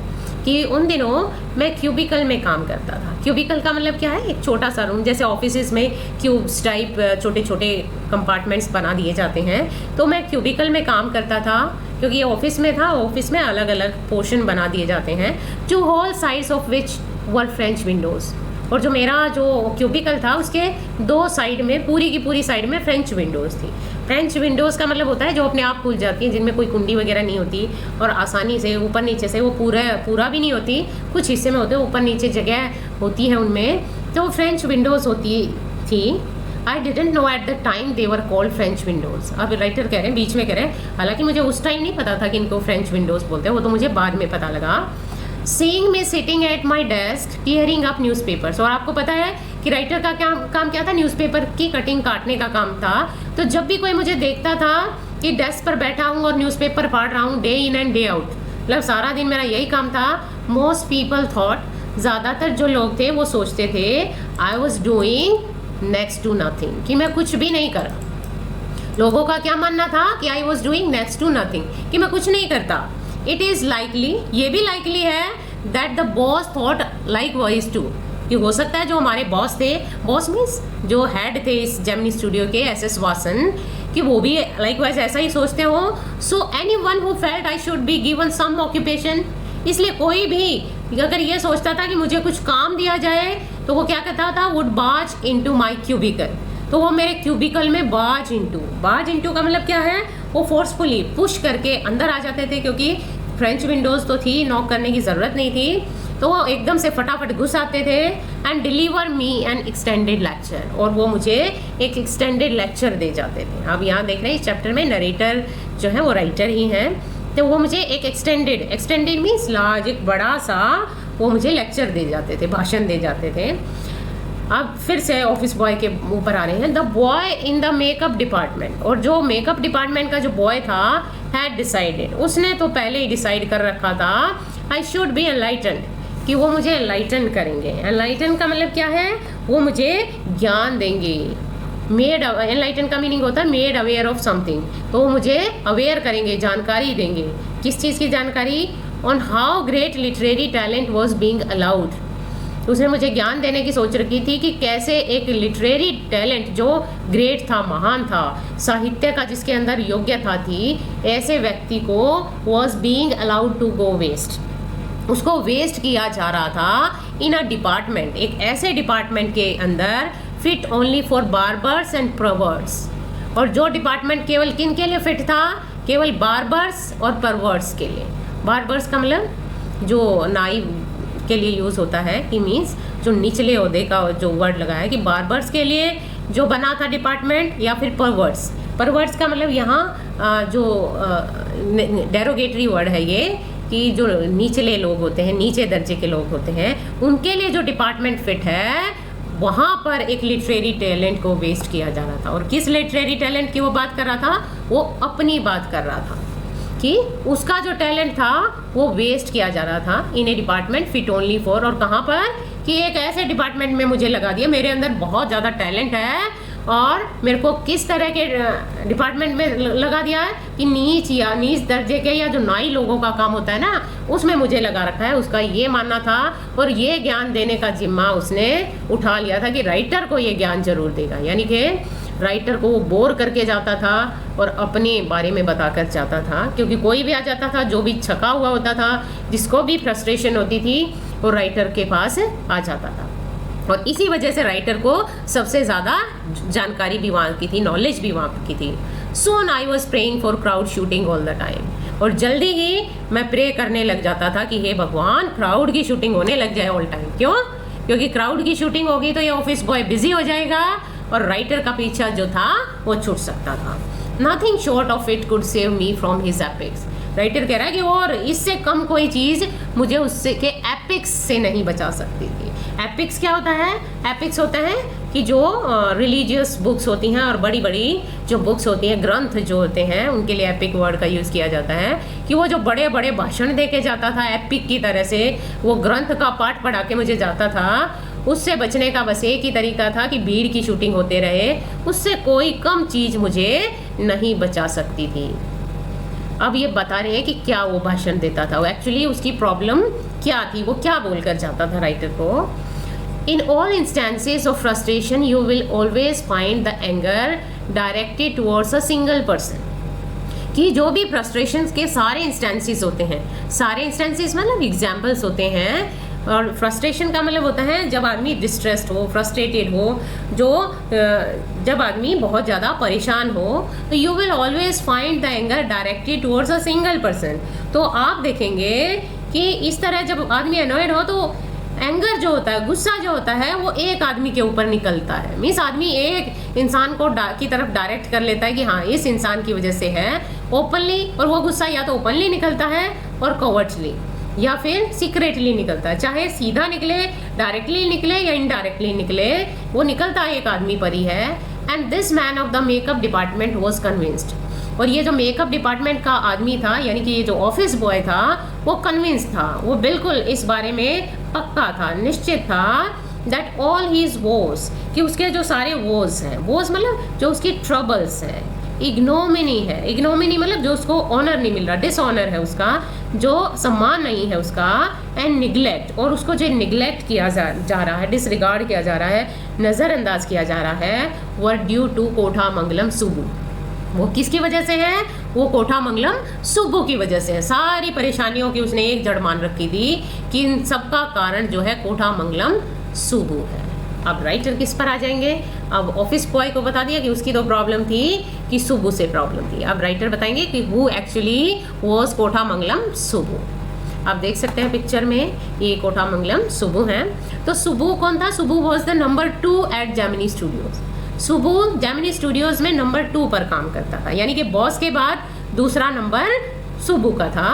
कि उन दिनों मैं क्यूबिकल में काम करता था। क्यूबिकल का मतलब क्या है, एक छोटा सा रूम, जैसे ऑफिस में क्यूब्स टाइप छोटे छोटे कंपार्टमेंट्स बना दिए जाते हैं। तो मैं क्यूबिकल में काम करता था, क्योंकि ये ऑफिस में था। ऑफिस में अलग अलग पोर्शन बना दिए जाते हैं, two whole sides of which were French windows. और जो मेरा जो क्यूबिकल था उसके दो साइड में, पूरी की पूरी साइड में फ्रेंच विंडोज़ थी। फ्रेंच विंडोज़ का मतलब होता है जो अपने आप खुल जाती हैं, जिनमें कोई कुंडी वगैरह नहीं होती, और आसानी से ऊपर नीचे से, वो पूरा भी नहीं होती, कुछ हिस्से में होते, ऊपर नीचे जगह होती है उनमें, तो फ्रेंच विंडोज़ होती थी। I didn't know at the time they were called French Windows. अब राइटर कह रहे हैं, बीच में कह रहे हैं, हालांकि मुझे उस टाइम नहीं पता था कि इनको फ्रेंच विंडोज़ बोलते हैं, वो तो मुझे बाद में पता लगा। Seeing me sitting at my desk tearing up newspapers, और आपको पता है कि राइटर का काम क्या था, न्यूज़पेपर की कटिंग काटने का काम था। तो जब भी कोई मुझे देखता था कि डेस्क पर बैठा हूँ और न्यूज़पेपर पढ़ रहा हूँ day in and day out, मतलब सारा दिन मेरा यही काम था। मोस्ट पीपल थॉट, ज़्यादातर जो लोग थे वो सोचते थे, I was doing next to nothing, कि मैं कुछ भी नहीं कर रहा। लोगों का क्या मानना था कि I was doing next to nothing, कि मैं कुछ नहीं करता। इट इज़ लाइकली, ये भी लाइकली है, that the boss thought likewise too, कि हो सकता है जो हमारे बॉस थे, बॉस मीन्स जो हेड थे इस जेमिनी स्टूडियो के, एस वासन, कि वो भी लाइक वाइज ऐसा ही सोचते हो। So anyone who felt I should be given some occupation, इसलिए कोई भी अगर ये सोचता था कि मुझे कुछ काम दिया जाए तो वो क्या कहता था, वुड बाज इनटू माय क्यूबिकल, तो वो मेरे क्यूबिकल में बाज इनटू का मतलब क्या है, वो फोर्सफुली पुश करके अंदर आ जाते थे, क्योंकि फ्रेंच विंडोज़ तो थी, नॉक करने की ज़रूरत नहीं थी, तो वो एकदम से फटाफट घुस आते थे। And deliver me N extended lecture, और वो मुझे एक एक्सटेंडेड लेक्चर दे जाते थे। अब यहाँ देख रहे हैं इस चैप्टर में नरेटर जो है वो राइटर ही हैं, तो वो मुझे एक एक्सटेंडेड मीन्स लार्ज, एक बड़ा सा वो मुझे लेक्चर दे जाते थे, भाषण दे जाते थे। अब फिर से ऑफिस बॉय के ऊपर आ रहे हैं। The boy in the makeup department, और जो मेकअप डिपार्टमेंट का जो बॉय था, हैड डिसाइडेड, उसने तो पहले ही डिसाइड कर रखा था, आई शुड बी एनलाइटन्ड, कि वो मुझे एनलाइटन करेंगे। एनलाइटन का मतलब क्या है, वो मुझे ज्ञान देंगे। मेड, एनलाइटन का मीनिंग होता है मेड अवेयर ऑफ समथिंग, तो वो मुझे अवेयर करेंगे, जानकारी देंगे। किस चीज़ की जानकारी, on how great literary talent was being allowed, उसने मुझे ज्ञान देने की सोच रखी थी कि कैसे एक लिटरेरी टैलेंट जो ग्रेट था, महान था, साहित्य का जिसके अंदर योग्यता थी, ऐसे व्यक्ति को was being allowed to go waste, उसको वेस्ट किया जा रहा था इन अ डिपार्टमेंट, एक ऐसे डिपार्टमेंट के अंदर fit only for barbers and perverts. और जो डिपार्टमेंट केवल किन के लिए फिट था? केवल बार्बर्स और परवर्ट्स के लिए। बार्बर्स का मतलब जो नाई के लिए यूज़ होता है, कि मीन्स जो निचले ओहदे का जो वर्ड लगा है कि बार्बर्स के लिए जो बना था डिपार्टमेंट, या फिर परवर्ट्स। परवर्ट्स का मतलब यहाँ जो डेरोगेटरी वर्ड है ये, कि जो निचले लोग होते हैं, नीचे दर्जे के लोग होते हैं, उनके लिए जो डिपार्टमेंट फिट है, वहाँ पर एक लिटरेरी टैलेंट को वेस्ट किया जा रहा था। और किस लिटरेरी टैलेंट की वो बात कर रहा था? वो अपनी बात कर रहा था कि उसका जो टैलेंट था वो वेस्ट किया जा रहा था इन A department fit only for. और कहाँ पर? कि एक ऐसे डिपार्टमेंट में मुझे लगा दिया, मेरे अंदर बहुत ज़्यादा टैलेंट है और मेरे को किस तरह के डिपार्टमेंट में लगा दिया है कि नीच दर्जे के या जो नाई लोगों का काम होता है ना, उसमें मुझे लगा रखा है। उसका ये मानना था और ये ज्ञान देने का जिम्मा उसने उठा लिया था कि राइटर को ये ज्ञान जरूर देगा। यानी कि राइटर को वो बोर करके जाता था और अपने बारे में बताकर जाता था, क्योंकि कोई भी आ जाता था जो भी छका हुआ होता था, जिसको भी फ्रस्ट्रेशन होती थी, वो राइटर के पास आ जाता था। और इसी वजह से राइटर को सबसे ज़्यादा जानकारी भी वहाँ की थी, नॉलेज भी वहाँ की थी। Soon I was praying for crowd shooting all the time. और जल्दी ही मैं प्रे करने लग जाता था कि हे भगवान, क्राउड की शूटिंग होने लग जाए ऑल टाइम। क्यों? क्योंकि क्राउड की शूटिंग होगी तो ये ऑफिस बॉय बिजी हो जाएगा और राइटर का पीछा जो था वो छूट सकता था। Nothing short of it could save me from his epics. Writer कह रहा है कि और इससे कम कोई चीज़ मुझे उससे के एपिक्स से नहीं बचा सकती थी। एपिक्स क्या होता है? एपिक्स होता है कि जो रिलीजियस बुक्स होती हैं और बड़ी बड़ी जो बुक्स होती हैं, ग्रंथ जो होते हैं, उनके लिए एपिक वर्ड का यूज़ किया जाता है। कि वो जो बड़े बड़े भाषण दे के जाता था एपिक की तरह से, वो ग्रंथ का पाठ पढ़ा के मुझे जाता था, उससे बचने का बस एक ही तरीका था कि भीड़ की शूटिंग होते रहे, उससे कोई कम चीज़ मुझे नहीं बचा सकती थी। अब ये बता रहे हैं कि क्या वो भाषण देता था, वो एक्चुअली उसकी प्रॉब्लम क्या थी, वो क्या बोलकर जाता था राइटर को। In all instances of frustration you will always find the anger directed towards a single person. कि जो भी फ्रस्ट्रेशंस के सारे इंस्टेंसेस होते हैं, सारे इंस्टेंसेस मतलब एग्जाम्पल्स होते हैं। और फ्रस्ट्रेशन का मतलब होता है जब आदमी डिस्ट्रेस्ड हो, फ्रस्ट्रेटेड हो, जो जब आदमी बहुत ज़्यादा परेशान हो, तो you will always find the anger directed towards a single person. तो आप देखेंगे कि इस तरह जब आदमी अनॉयड हो तो एंगर जो होता है, गुस्सा जो होता है, वो एक आदमी के ऊपर निकलता है। मीन्स आदमी एक इंसान को की तरफ डायरेक्ट कर लेता है कि हाँ इस इंसान की वजह से है, ओपनली। और वो गुस्सा या तो ओपनली निकलता है और कवर्टली, या फिर सीक्रेटली निकलता है। चाहे सीधा निकले, डायरेक्टली निकले या इनडायरेक्टली निकले, वो निकलता एक आदमी पर ही है। एंड दिस मैन ऑफ द मेकअप डिपार्टमेंट वॉज कन्विंस्ड। और ये जो मेकअप डिपार्टमेंट का आदमी था, यानी कि ये जो ऑफिस बॉय था, वो कन्विंस था, वो बिल्कुल इस बारे में पक्का था, निश्चित था दैट ऑल हीज वोज, कि उसके जो सारे वोज हैं, वोज मतलब जो उसकी ट्रबल्स हैं, इग्नोमिनी है, इग्नोमिनी मतलब जो उसको ऑनर नहीं मिल रहा, डिसऑनर है उसका, जो सम्मान नहीं है उसका, एंड निगलेक्ट, और उसको जो निगलेक्ट किया जा रहा है, डिसरिगार्ड किया जा रहा है, नज़रअंदाज किया जा रहा है, were due to Kothamangalam Subbu. वो किसकी वजह से है? वो कोठामंगलम सुब्बू की वजह से है। सारी परेशानियों की उसने एक जड़ मान रखी थी कि इन सबका कारण जो है कोठामंगलम सुब्बू है। अब राइटर किस पर आ जाएंगे? अब ऑफिस बॉय को बता दिया कि उसकी तो प्रॉब्लम थी कि सुब्बू से प्रॉब्लम थी। अब राइटर बताएंगे कि who actually was Kothamangalam Subbu. आप देख सकते हैं पिक्चर में, ये कोठामंगलम सुब्बू हैं। तो सुब्बू कौन था? Subbu was the number 2 at Gemini studios. Subbu Gemini studios में नंबर 2 पर काम करता था, यानी कि बॉस के बाद दूसरा नंबर सुब्बू का था।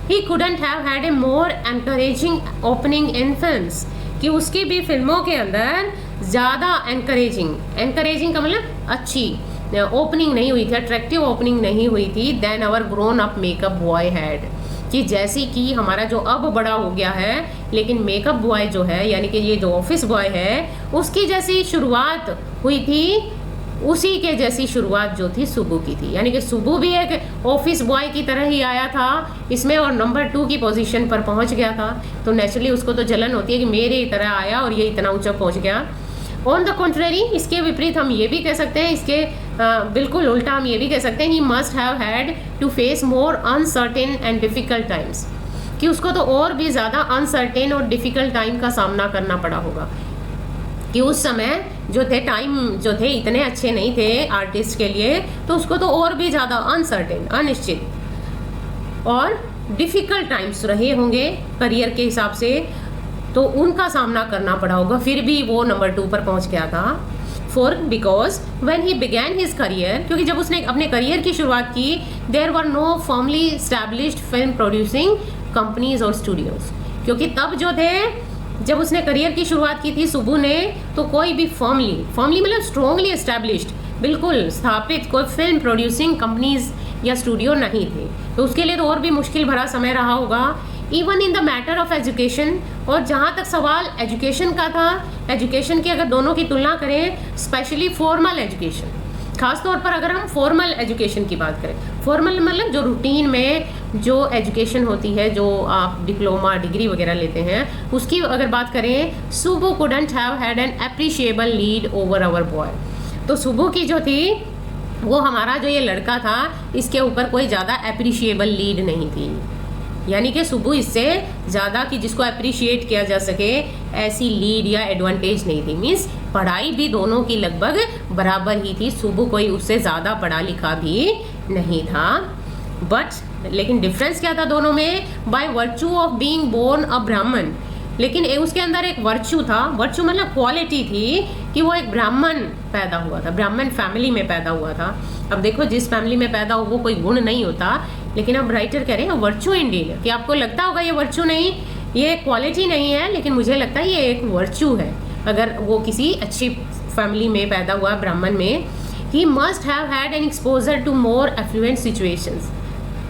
He couldn't have had a more encouraging opening in films, कि उसकी भी फिल्मों के अंदर ज़्यादा एनकरेजिंग का मतलब अच्छी ओपनिंग नहीं हुई थी, अट्रैक्टिव ओपनिंग नहीं हुई थी, then our grown up makeup boy had, कि जैसी कि हमारा जो अब बड़ा हो गया है, लेकिन मेकअप बॉय जो है, यानी कि ये जो ऑफिस बॉय है, उसकी जैसी शुरुआत हुई थी, उसी के जैसी शुरुआत जो थी सुब्बू की थी। यानी कि सुब्बू भी एक ऑफिस बॉय की तरह ही आया था इसमें और नंबर 2 की पोजीशन पर पहुंच गया था। तो नेचुरली उसको तो जलन होती है कि मेरे तरह आया और ये इतना ऊंचा पहुंच गया। ऑन द कॉन्ट्रेरी, इसके विपरीत हम ये भी कह सकते हैं, इसके बिल्कुल उल्टा हम ये भी कह सकते हैं, he must have had to face more uncertain and difficult times, कि उसको तो और भी ज़्यादा अनसर्टेन और डिफ़िकल्ट टाइम का सामना करना पड़ा होगा, कि उस समय जो थे टाइम जो थे इतने अच्छे नहीं थे आर्टिस्ट के लिए, तो उसको तो और भी ज़्यादा अनसर्टेन, अनिश्चित और डिफ़िकल्ट टाइम्स रहे होंगे करियर के हिसाब से, तो उनका सामना करना पड़ा होगा, फिर भी वो नंबर 2 पर पहुंच गया था। Because when he began his career, क्योंकि जब उसने अपने करियर की शुरुआत की, there were no formally established film producing companies और स्टूडियोज, क्योंकि तब जो थे, जब उसने करियर की शुरुआत की थी सुबू ने, तो कोई भी फॉर्मली मतलब स्ट्रॉन्गली एस्टैब्लिश्ड, बिल्कुल स्थापित कोई फिल्म प्रोड्यूसिंग कंपनीज या स्टूडियो नहीं थे, तो उसके लिए तो और भी मुश्किल भरा समय रहा होगा। Even in the matter of education, और जहाँ तक सवाल एजुकेशन का था, एजुकेशन की अगर दोनों की तुलना करें, स्पेशली फॉर्मल एजुकेशन, खासतौर पर अगर हम फॉर्मल एजुकेशन की बात करें, फॉर्मल मतलब जो रूटीन में जो एजुकेशन होती है, जो आप डिप्लोमा डिग्री वगैरह लेते हैं, उसकी अगर बात करें, Subbu couldn't have had an appreciable lead over our boy. तो सुबू की जो थी, वो हमारा जो ये लड़का था, इसके ऊपर कोई ज़्यादा अप्रिशिएबल लीड नहीं थी, यानी कि सुबू इससे ज़्यादा कि जिसको अप्रिशिएट किया जा सके ऐसी लीड या एडवांटेज नहीं थी। मीन्स पढ़ाई भी दोनों की लगभग बराबर ही थी, सुबू कोई उससे ज़्यादा पढ़ा लिखा भी नहीं था। बट लेकिन डिफरेंस क्या था दोनों में? By virtue of being born a Brahmin, लेकिन उसके अंदर एक वर्चू था, वर्चू मतलब क्वालिटी थी कि वो एक ब्राह्मण पैदा हुआ था, ब्राह्मण फैमिली में पैदा हुआ था। अब देखो, जिस फैमिली में पैदा हो वो कोई गुण नहीं होता, लेकिन अब राइटर कह रहे हैं वर्चू इंडीड, कि आपको लगता होगा ये वर्चू नहीं, ये क्वालिटी नहीं है, लेकिन मुझे लगता है ये एक वर्चू है अगर वो किसी अच्छी फैमिली में पैदा हुआ, ब्राह्मण में। He must have had an exposure to more affluent situations,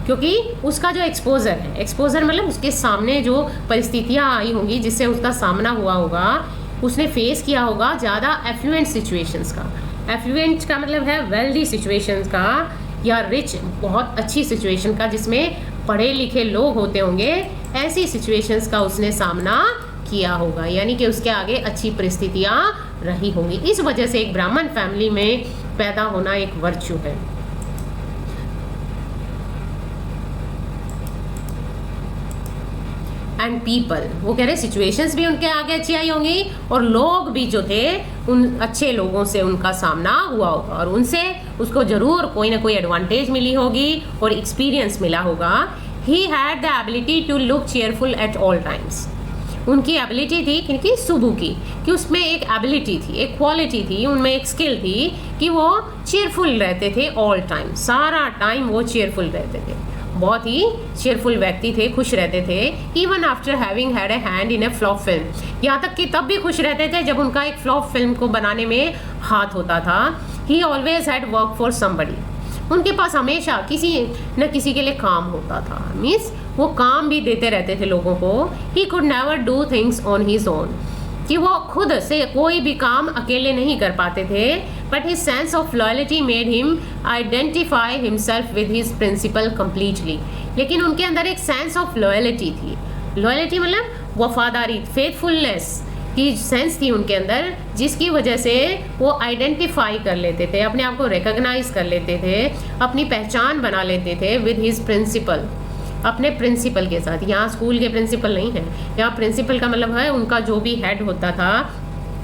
क्योंकि उसका जो एक्सपोजर है, एक्सपोजर मतलब उसके सामने जो परिस्थितियाँ आई होंगी जिससे उसका सामना हुआ होगा, उसने फेस किया होगा ज़्यादा एफ्लुएंट सिचुएशंस का। एफ्लुएंट का मतलब है वेल्दी सिचुएशंस का, या रिच, बहुत अच्छी सिचुएशन का, जिसमें पढ़े लिखे लोग होते होंगे, ऐसी सिचुएशंस का उसने सामना किया होगा, यानी कि उसके आगे अच्छी परिस्थितियाँ रही होंगी। इस वजह से एक ब्राह्मण फैमिली में पैदा होना एक वर्चू है। एंड पीपल, वो कह रहे सिचुएशंस भी उनके आगे अच्छी आई होंगी, और लोग भी जो थे उन अच्छे लोगों से उनका सामना हुआ होगा, और उनसे उसको जरूर कोई ना कोई एडवांटेज मिली होगी और एक्सपीरियंस मिला होगा। He had the ability to look cheerful at all times, उनकी एबिलिटी थी, क्योंकि सुबू की, कि उसमें एक एबिलिटी थी, एक क्वालिटी थी, उनमें एक स्किल थी कि वो चेयरफुल रहते थे ऑल टाइम, सारा टाइम वो चेयरफुल रहते थे, बहुत ही चेयरफुल व्यक्ति थे, खुश रहते थे। Even after having had a hand in A flop film, यहाँ तक कि तब भी खुश रहते थे जब उनका एक फ्लॉप फिल्म को बनाने में हाथ होता था। ही always had work for somebody, उनके पास हमेशा किसी न किसी के लिए काम होता था, मीन्स वो काम भी देते रहते थे लोगों को। He could never do things on his own, कि वो खुद से कोई भी काम अकेले नहीं कर पाते थे। But his sense of loyalty made him identify himself with his principal completely, लेकिन उनके अंदर एक सेंस ऑफ लॉयल्टी थी, लॉयल्टी मतलब वफादारी, फेथफुलनेस की सेंस थी उनके अंदर, जिसकी वजह से वो आइडेंटिफाई कर लेते थे, अपने आप को रिकॉग्नाइज कर लेते थे, अपनी पहचान बना लेते थे विद हिज प्रिंसिपल, अपने प्रिंसिपल के साथ। यहाँ स्कूल के प्रिंसिपल नहीं है, यहाँ प्रिंसिपल का मतलब है उनका जो भी हेड होता था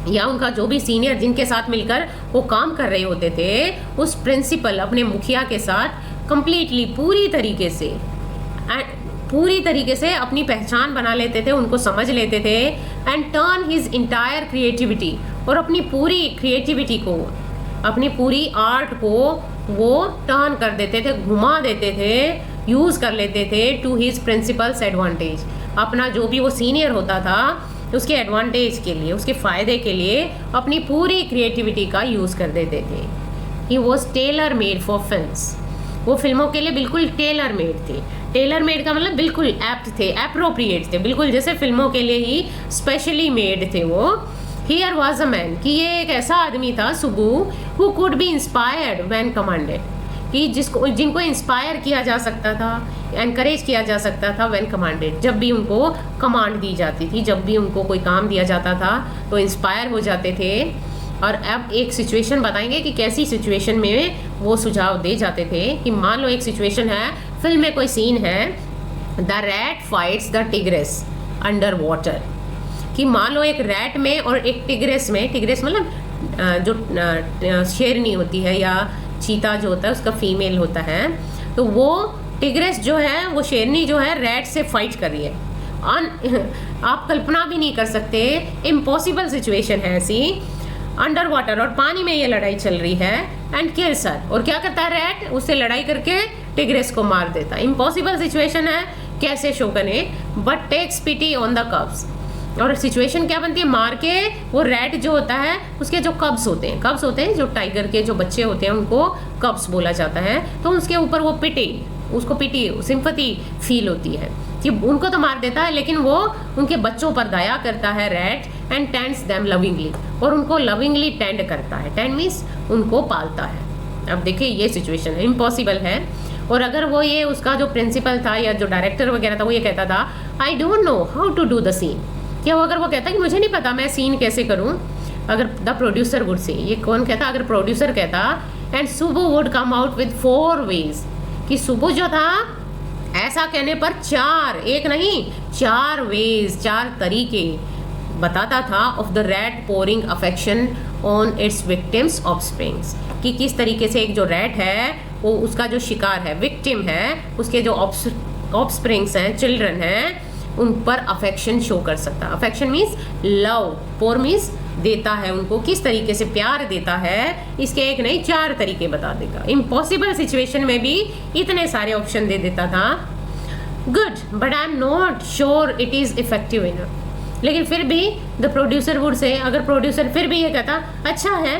या उनका जो भी सीनियर जिनके साथ मिलकर वो काम कर रहे होते थे, उस प्रिंसिपल अपने मुखिया के साथ कंप्लीटली पूरी तरीके से अपनी पहचान बना लेते थे, उनको समझ लेते थे। And turn his entire creativity, और अपनी पूरी क्रिएटिविटी को, अपनी पूरी आर्ट को वो टर्न कर देते थे, घुमा देते थे, यूज़ कर लेते थे टू हिज प्रिंसिपल्स एडवांटेज, अपना जो भी वो सीनियर होता था उसके एडवांटेज के लिए, उसके फ़ायदे के लिए अपनी पूरी क्रिएटिविटी का यूज़ कर देते थे। He was tailor made for films, वो फिल्मों के लिए बिल्कुल टेलर मेड थे। टेलर मेड का मतलब बिल्कुल एप्ट थे, अप्रोप्रिएट थे, बिल्कुल जैसे फिल्मों के लिए ही स्पेशली मेड थे वो। हियर वॉज अ मैन, कि ये एक ऐसा आदमी था Subbu, who could be inspired when commanded, कि जिनको इंस्पायर किया जा सकता था, एनकरेज किया जा सकता था व्हेन कमांडेड, जब भी उनको कमांड दी जाती थी, जब भी उनको कोई काम दिया जाता था तो इंस्पायर हो जाते थे। और अब एक सिचुएशन बताएंगे कि कैसी सिचुएशन में वो सुझाव दे जाते थे, कि मान लो एक सिचुएशन है, फिल्म में कोई सीन है the rat fights the tigress under water. कि मान लो एक रैट में और एक टिग्रेस में, टिग्रेस मतलब जो शेरनी होती है या चीता जो होता है उसका फीमेल होता है, तो वो टिग्रेस जो है वो शेरनी जो है रैट से फाइट कर रही है। आप कल्पना भी नहीं कर सकते, इम्पॉसिबल सिचुएशन है ऐसी, अंडर वाटर और पानी में ये लड़ाई चल रही है। एंड किल्स हर, और क्या करता है रैट, उससे लड़ाई करके टिग्रेस को मार देता है। इम्पॉसिबल सिचुएशन है, कैसे शो करें, but takes pity on the cubs. और सिचुएशन क्या बनती है, मार के वो रैट जो होता है उसके जो कब्स होते हैं जो टाइगर के जो बच्चे होते हैं उनको कब्स बोला जाता है, तो उसके ऊपर वो उसको पिटी सिंपैथी फील होती है कि उनको तो मार देता है लेकिन वो उनके बच्चों पर दया करता है rat. And tends them lovingly, और उनको लविंगली टेंड करता है। टेंड मीन्स उनको पालता है। अब देखिए ये सिचुएशन है, इम्पॉसिबल है। और अगर वो ये उसका जो प्रिंसिपल था या जो डायरेक्टर वगैरह था वो ये कहता था I don't know how to do the scene, क्या वो अगर वो कहता कि मुझे नहीं पता मैं सीन कैसे करूं, अगर द प्रोड्यूसर वुड से, ये कौन कहता, अगर प्रोड्यूसर कहता, and Subbu would come out with 4 ways, कि सुबु जो था ऐसा कहने पर 4, एक नहीं 4 वेज, 4 तरीके बताता था ऑफ the rat pouring affection on it's victims offsprings, कि किस तरीके से एक जो रैट है वो उसका जो शिकार है, विक्टिम है, उसके जो ऑफस्प्रिंग्स हैं, चिल्ड्रन हैं, उन पर अफेक्शन शो कर सकता है। अफेक्शन मीन्स लव, पोर मीन्स देता है उनको, किस तरीके से प्यार देता है, इसके एक नहीं 4 तरीके बता देगा। इम्पॉसिबल सिचुएशन में भी इतने सारे ऑप्शन दे देता था। Good, but I am not sure it is effective enough. लेकिन फिर भी द प्रोड्यूसर वुड से, अगर प्रोड्यूसर फिर भी ये कहता अच्छा है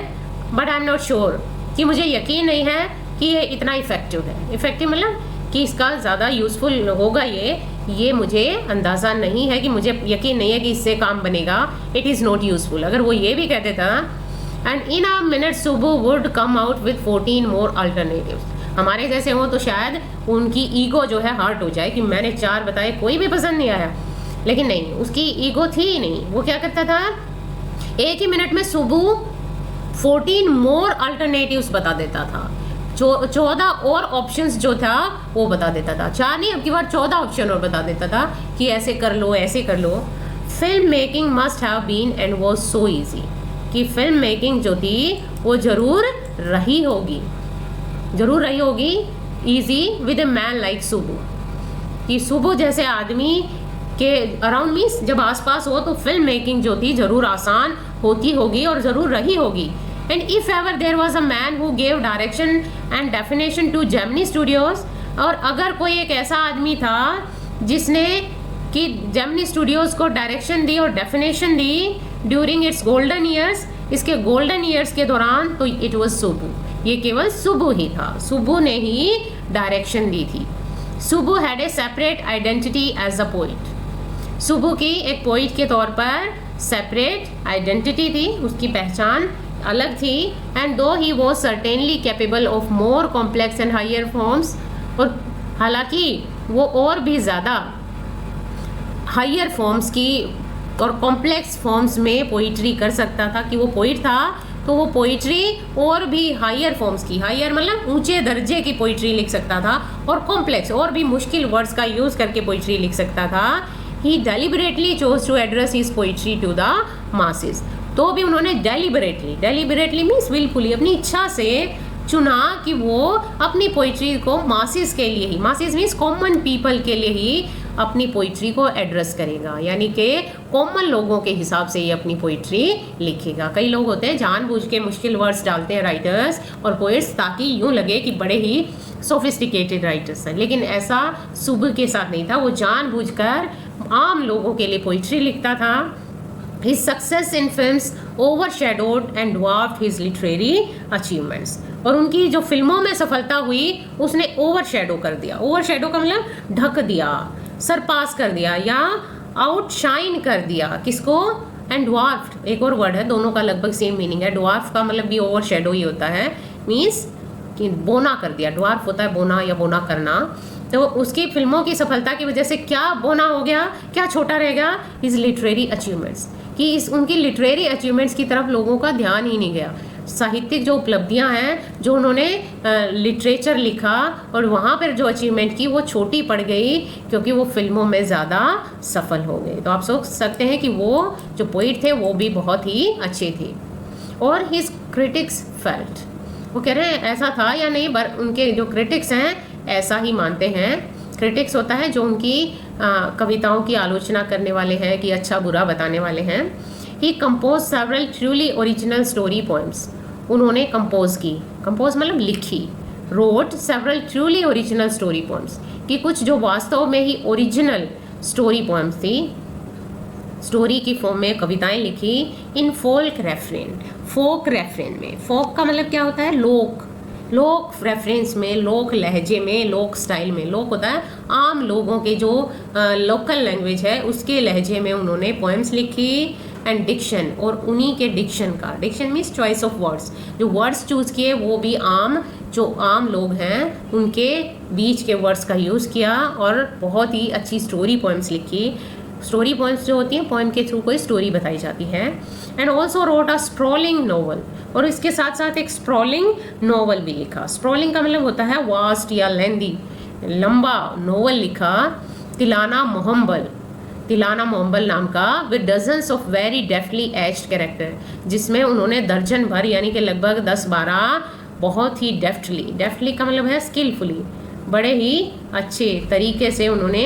but I am not sure, कि मुझे यकीन नहीं है कि ये इतना इफेक्टिव है। इफेक्टिव मतलब कि इसका ज़्यादा यूज़फुल होगा, ये मुझे अंदाज़ा नहीं है, कि मुझे यकीन नहीं है कि इससे काम बनेगा, इट इज़ नॉट यूज़फुल। अगर वो ये भी कह देता, and in a minute Subbu would come out with 14 more alternatives. हमारे जैसे हो तो शायद उनकी ईगो जो है हर्ट हो जाए कि मैंने 4 बताए कोई भी पसंद नहीं आया, लेकिन नहीं, उसकी ईगो थी ही नहीं। वो क्या करता था, एक ही मिनट में सुबु 14 मोर अल्टरनेटिव्स बता देता था, 14 और ऑप्शंस जो था वो बता देता था। 4 नहीं, अब की बार 14 ऑप्शन और बता देता था कि ऐसे कर लो, ऐसे कर लो। Film making must have been and was so easy, कि फिल्म मेकिंग जो थी वो जरूर रही होगी easy with a man like Subbu, कि सुबु जैसे आदमी के अराउंड मीन्स जब आसपास हो तो फिल्म मेकिंग जो थी जरूर आसान होती होगी और ज़रूर रही होगी। And if ever there was a man who gave direction and definition to Gemini Studios, और अगर कोई एक ऐसा आदमी था जिसने कि Gemini Studios को डायरेक्शन दी और डेफिनेशन दी ड्यूरिंग इट्स गोल्डन ईयर्स, इसके गोल्डन ईयर्स के दौरान, तो इट वाज सुबु, ये केवल सुबु ही था, सुबु ने ही डायरेक्शन दी थी। Subbu had a separate identity as a poet, Subbu की एक पोइट के तौर पर सेपरेट आइडेंटिटी थी, उसकी पहचान अलग थी। And though he was certainly capable of more complex and higher forms, और हालांकि वो और भी ज़्यादा हायर फॉर्म्स की और कॉम्प्लेक्स फॉर्म्स में पोइट्री कर सकता था, कि वो पोइट था तो वो पोइट्री और भी हायर फॉर्म्स की, हायर मतलब ऊंचे दर्जे की पोइट्री लिख सकता था, और कॉम्प्लेक्स और भी मुश्किल वर्ड्स का यूज़ करके पोइट्री लिख सकता था। He deliberately chose to address his poetry to the masses, तो भी उन्होंने डेलिबरेटली मीन्स विलफुली, अपनी इच्छा से चुना कि वो अपनी पोइट्री को मासेस के लिए ही, मासेस मीन्स कॉमन पीपल के लिए ही अपनी पोइट्री को एड्रेस करेगा, यानी कि कॉमन लोगों के हिसाब से ही अपनी पोइट्री लिखेगा। कई लोग होते हैं जानबूझ के मुश्किल वर्ड्स डालते हैं राइटर्स और पोइट्स, ताकि यूँ लगे कि बड़े ही सोफिस्टिकेटेड राइटर्स हैं, लेकिन ऐसा सुबह के साथ नहीं था। वो जानबूझकर आम लोगों के लिए पोइट्री लिखता था। His success in films overshadowed and dwarfed his literary achievements, और उनकी जो फिल्मों में सफलता हुई उसने ओवरशैडो कर दिया। ओवरशैडो का मतलब ढक दिया, सरपास कर दिया या आउटशाइन कर दिया, किसको? एंड ड्वार्फ्ड एक और वर्ड है, दोनों का लगभग सेम मीनिंग है। ड्वार्फ का मतलब भी ओवरशैडो ही होता है, मीन्स कि बोना कर दिया। ड्वार्फ होता है बोना या बोना करना। तो उसकी फिल्मों की सफलता की वजह से क्या बोना हो गया, क्या छोटा रह गया? हिज लिटरेरी अचीवमेंट्स, कि उनकी लिटरेरी अचीवमेंट्स की तरफ लोगों का ध्यान ही नहीं गया। साहित्यिक जो उपलब्धियां हैं, जो उन्होंने लिटरेचर लिखा और वहाँ पर जो अचीवमेंट की वो छोटी पड़ गई क्योंकि वो फिल्मों में ज़्यादा सफल हो गए। तो आप सोच सकते हैं कि वो जो पोइट थे वो भी बहुत ही अच्छे थे। और हिज क्रिटिक्स फेल्ट, वो कह रहे हैं ऐसा था या नहीं, उनके जो क्रिटिक्स हैं ऐसा ही मानते हैं। क्रिटिक्स होता है जो उनकी कविताओं की आलोचना करने वाले हैं कि अच्छा बुरा बताने वाले हैं। He compose several truly original story poems, उन्होंने कंपोज की, कंपोज मतलब लिखी, wrote several truly original story poems, कि कुछ जो वास्तव में ही ओरिजिनल स्टोरी पोएम्स थी, स्टोरी की फॉर्म में कविताएं लिखी। इन फोक रेफरेन में, फोक का मतलब क्या होता है, लोक रेफरेंस में, लोक लहजे में, लोक स्टाइल में। लोक होता है आम लोगों के जो लोकल लैंग्वेज है उसके लहजे में उन्होंने पोएम्स लिखी। एंड डिक्शन, और उन्हीं के डिक्शन का, diction means choice of words, जो वर्ड्स चूज़ किए वो भी जो आम लोग हैं उनके बीच के वर्ड्स का यूज़ किया और बहुत ही अच्छी स्टोरी पोएम्स लिखी। स्टोरी पोएम्स जो होती हैं, पोएम के थ्रू कोई स्टोरी बताई जाती है। And also wrote a sprawling novel, और इसके साथ साथ एक स्प्रॉलिंग नॉवल भी लिखा। स्प्रॉलिंग का मतलब होता है वास्ट या लेंदी, लंबा नॉवल लिखा। तिलाना मोहम्बल नाम का, with dozens of very deftly aged character, जिसमें उन्होंने दर्जन भर यानी कि लगभग 10-12 बहुत ही डेफ्टली का मतलब है स्किलफुली, बड़े ही अच्छे तरीके से उन्होंने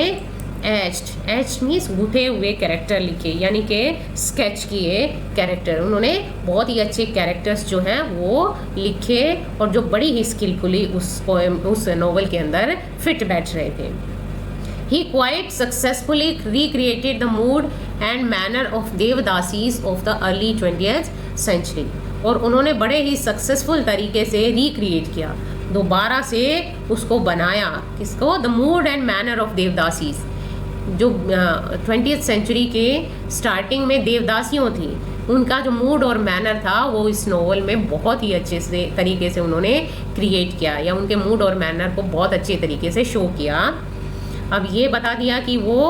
एज्ड मीन्स गुथे हुए कैरेक्टर लिखे, यानी कि स्केच किए कैरेक्टर। उन्होंने बहुत ही अच्छे कैरेक्टर्स जो हैं वो लिखे और जो बड़ी ही स्किलफुली उस नॉवल के अंदर फिट बैठ रहे थे। He quite successfully recreated the mood and manner of Devadasis of the early 20th century, और उन्होंने बड़े ही सक्सेसफुल तरीके से रिक्रिएट किया, दोबारा से उसको बनाया। किसको? The mood and manner of devadasis, जो 20th सेंचुरी के स्टार्टिंग में देवदासियों थी, उनका जो मूड और मैनर था वो इस नॉवल में बहुत ही अच्छे से तरीके से उन्होंने क्रिएट किया, या उनके मूड और मैनर को बहुत अच्छे तरीके से शो किया। अब ये बता दिया कि वो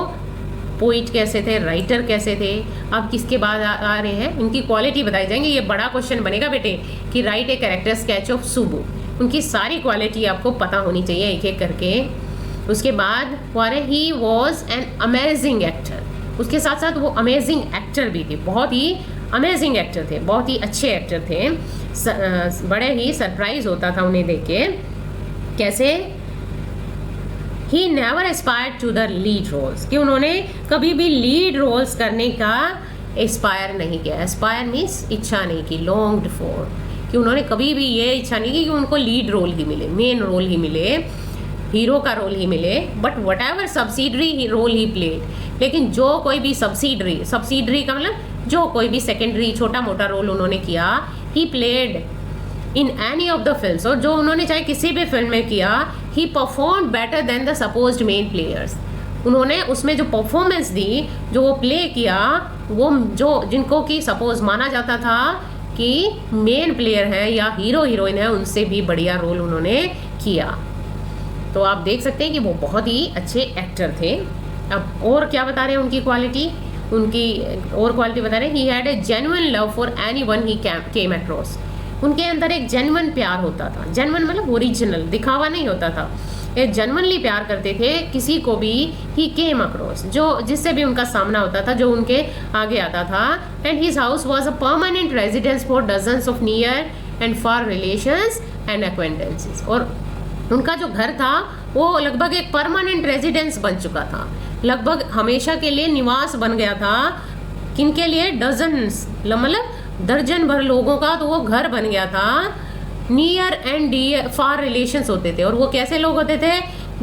पोइट कैसे थे, राइटर कैसे थे। अब किसके बाद आ रहे हैं, इनकी क्वालिटी बताई जाएंगे। ये बड़ा क्वेश्चन बनेगा बेटे कि right a character sketch of Subbu. उनकी सारी क्वालिटी आपको पता होनी चाहिए एक एक करके। उसके बाद he was an amazing actor, उसके साथ साथ वो अमेजिंग एक्टर भी थे, बहुत ही अमेजिंग एक्टर थे, बहुत ही अच्छे एक्टर थे। बड़े ही सरप्राइज होता था उन्हें देख के। कैसे? He never aspired to the lead roles, कि उन्होंने कभी भी लीड रोल्स करने का एस्पायर नहीं किया। एस्पायर मीन्स इच्छा नहीं की, लॉन्ग्ड फॉर, कि उन्होंने कभी भी ये इच्छा नहीं की कि उनको लीड रोल ही मिले, मेन रोल ही मिले, हीरो का रोल ही मिले। But whatever subsidiary role he played, लेकिन जो कोई भी सब्सिडरी का मतलब जो कोई भी सेकेंडरी छोटा मोटा रोल उन्होंने किया, he played in any of the films, और जो उन्होंने चाहे किसी भी फिल्म में किया, he perform better than the supposed main players. उन्होंने उसमें जो परफॉर्मेंस दी, जो वो प्ले किया, वो जो जिनको कि सपोज माना जाता था कि मेन प्लेयर हैं या हीरो हीरोइन है, उनसे भी बढ़िया रोल उन्होंने किया। तो आप देख सकते हैं कि वो बहुत ही अच्छे एक्टर थे। अब और क्या बता रहे हैं उनकी क्वालिटी, उनकी और क्वालिटी बता रहे हैं। He had a genuine love for anyone he came across, उनके अंदर एक जेन्युइन प्यार होता था। जेन्युइन मतलब ओरिजिनल, दिखावा नहीं होता था। ये जेन्युइनली प्यार करते थे किसी को भी। ही केम अक्रॉस, जो जिससे भी उनका सामना होता था, जो उनके आगे आता था। And his house was a permanent residence for dozens of near and far relations and acquaintances, और उनका जो घर था वो लगभग एक परमानेंट रेजिडेंस बन चुका था, लगभग हमेशा के लिए निवास बन गया था। किनके लिए? डजन्स, मतलब दर्जन भर लोगों का तो वो घर बन गया था। Near and dear far relations होते थे, और वो कैसे लोग होते थे?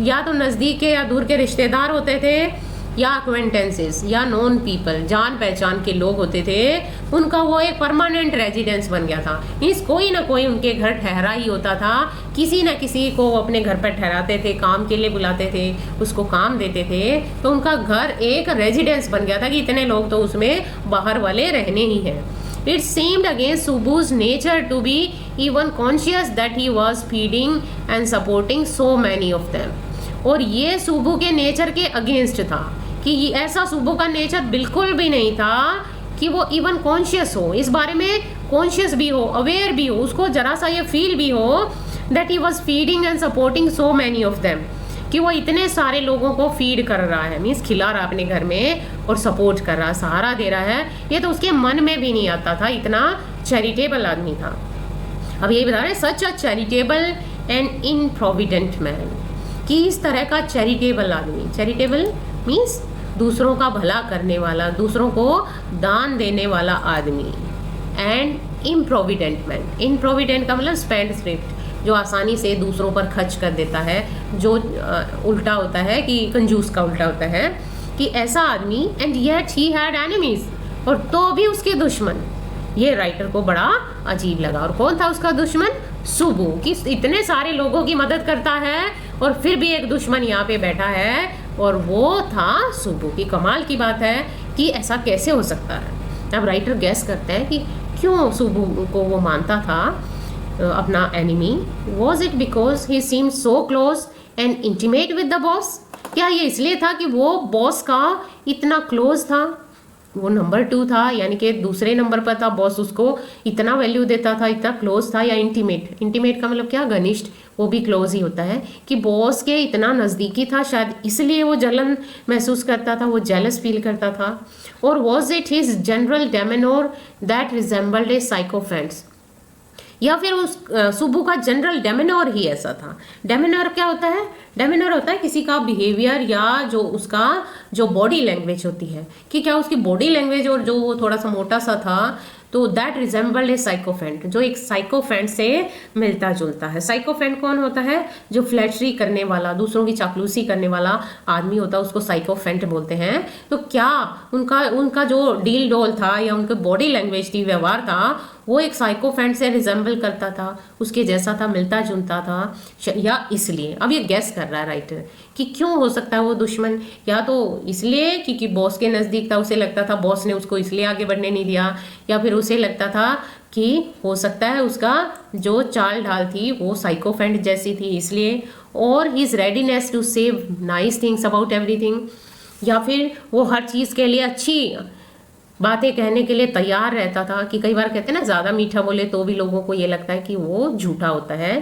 या तो नज़दीक के या दूर के रिश्तेदार होते थे, या एक्वेंटेंसेस या नॉन पीपल, जान पहचान के लोग होते थे। उनका वो एक परमानेंट रेजिडेंस बन गया था। मीन्स कोई ना कोई उनके घर ठहरा ही होता था, किसी न किसी को अपने घर पर ठहराते थे, काम के लिए बुलाते थे, उसको काम देते थे। तो उनका घर एक रेजिडेंस बन गया था कि इतने लोग तो उसमें बाहर वाले रहने ही हैं। It seemed against Subbu's nature to be even conscious that he was feeding and supporting so many of them. और ये सुब्बू के नेचर के अगेंस्ट था, कि ऐसा सुब्बू का नेचर बिल्कुल भी नहीं था कि वो इवन कॉन्शियस हो, इस बारे में कॉन्शियस भी हो, अवेयर भी हो, उसको जरा सा ये फील भी हो that he was feeding and supporting so many of them, कि वो इतने सारे लोगों को फीड कर रहा है, मीन्स खिला रहा अपने घर में और सपोर्ट कर रहा, सहारा दे रहा है, ये तो उसके मन में भी नहीं आता था, इतना चैरिटेबल आदमी था। अब यही बता रहे सच अ चैरिटेबल एंड इनप्रोविडेंट मैन, कि इस तरह का चैरिटेबल आदमी, चैरिटेबल मीन्स दूसरों का भला करने वाला, दूसरों को दान देने वाला आदमी, एंड इम्प्रोविडेंट मैन, इनप्रोविडेंट का मतलब स्पेंडथ्रिफ्ट, जो आसानी से दूसरों पर खर्च कर देता है, जो उल्टा होता है कि कंजूस का उल्टा होता है, कि ऐसा आदमी, and yet he had enemies, और तो भी उसके दुश्मन। ये राइटर को बड़ा अजीब लगा। और कौन था उसका दुश्मन? सुबु, कि इतने सारे लोगों की मदद करता है और फिर भी एक दुश्मन यहाँ पे बैठा है, और वो था सुबु। की कमाल की बात है कि ऐसा कैसे हो सकता है। अब राइटर गैस करते हैं कि क्यों सुबु को वो मानता था अपना enemy. Was it because he seemed so close and intimate with the boss? क्या ये इसलिए था कि वो बॉस का इतना क्लोज था, वो नंबर 2 था, यानी कि दूसरे नंबर पर था, बॉस उसको इतना वैल्यू देता था, इतना क्लोज था, या इंटीमेट? इंटीमेट का मतलब क्या? घनिष्ठ, वो भी क्लोज ही होता है, कि बॉस के इतना नज़दीकी था, शायद इसलिए वो जलन महसूस करता था, वो जेलस फील करता था। और was it his general demeanour that resembled a sycophants? या फिर उस सुबु का जनरल डेमिनोर ही ऐसा था। डेमिनोर क्या होता है? डेमिनोर होता है किसी का बिहेवियर, या जो उसका जो बॉडी लैंग्वेज होती है, कि क्या उसकी बॉडी लैंग्वेज, और जो वो थोड़ा सा मोटा सा था, तो दैट रिजेंबल्ड ए साइकोफेंट, जो एक साइकोफेंट से मिलता जुलता है। साइकोफेंट कौन होता है? जो फ्लैटरी करने वाला, दूसरों की चापलूसी करने वाला आदमी होता है, उसको साइकोफेंट बोलते हैं। तो क्या उनका जो डील डोल था, या उनकी बॉडी लैंग्वेज थी, व्यवहार था, वो एक साइकोफेंट से रिजेंबल करता था, उसके जैसा था, मिलता जुलता था, या इसलिए? अब ये गैस कर रहा है राइटर कि क्यों हो सकता है वो दुश्मन। या तो इसलिए क्योंकि बॉस के नज़दीक था, उसे लगता था बॉस ने उसको इसलिए आगे बढ़ने नहीं दिया, या फिर उसे लगता था कि हो सकता है उसका जो चाल ढाल थी वो साइकोफेंट जैसी थी इसलिए, और his readiness to say nice things about everything, या फिर वो हर चीज़ के लिए अच्छी बातें कहने के लिए तैयार रहता था। कि कई बार कहते हैं ना, ज़्यादा मीठा बोले तो भी लोगों को ये लगता है कि वो झूठा होता है,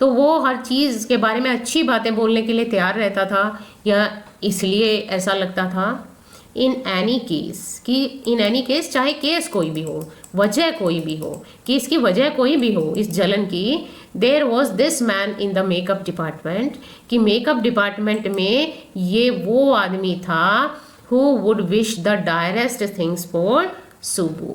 तो वो हर चीज़ के बारे में अच्छी बातें बोलने के लिए तैयार रहता था, या इसलिए ऐसा लगता था। इन एनी केस, कि इन एनी केस, चाहे केस कोई भी हो, वजह कोई भी हो, कि इसकी वजह कोई भी हो इस जलन की, there was this man in the makeup department, कि मेकअप डिपार्टमेंट में ये वो आदमी था who would wish the direst things for सुबु।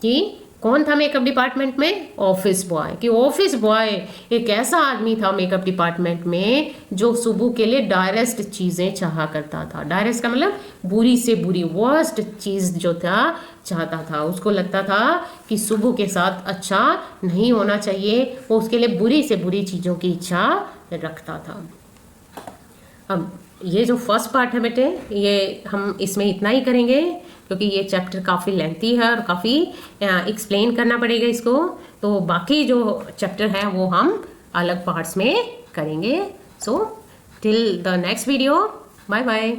कि कौन था मेकअप डिपार्टमेंट में? Office boy. कि ऑफिस बॉय एक ऐसा आदमी था मेकअप डिपार्टमेंट में जो सुबु के लिए डायरेस्ट चीज़ें चाहा करता था। डायरेस्ट का मतलब बुरी से बुरी, वर्स्ट चीज़ जो था चाहता था। उसको लगता था कि सुबु के साथ अच्छा नहीं होना चाहिए, वो उसके लिए बुरी से बुरी चीज़ों की इच्छा रखता था। अब ये जो फर्स्ट पार्ट है बेटे, ये हम इसमें इतना ही करेंगे, क्योंकि ये चैप्टर काफ़ी लेंथी है और काफ़ी एक्सप्लेन करना पड़ेगा इसको। तो बाकी जो चैप्टर है वो हम अलग पार्ट्स में करेंगे। So till the next video, bye bye.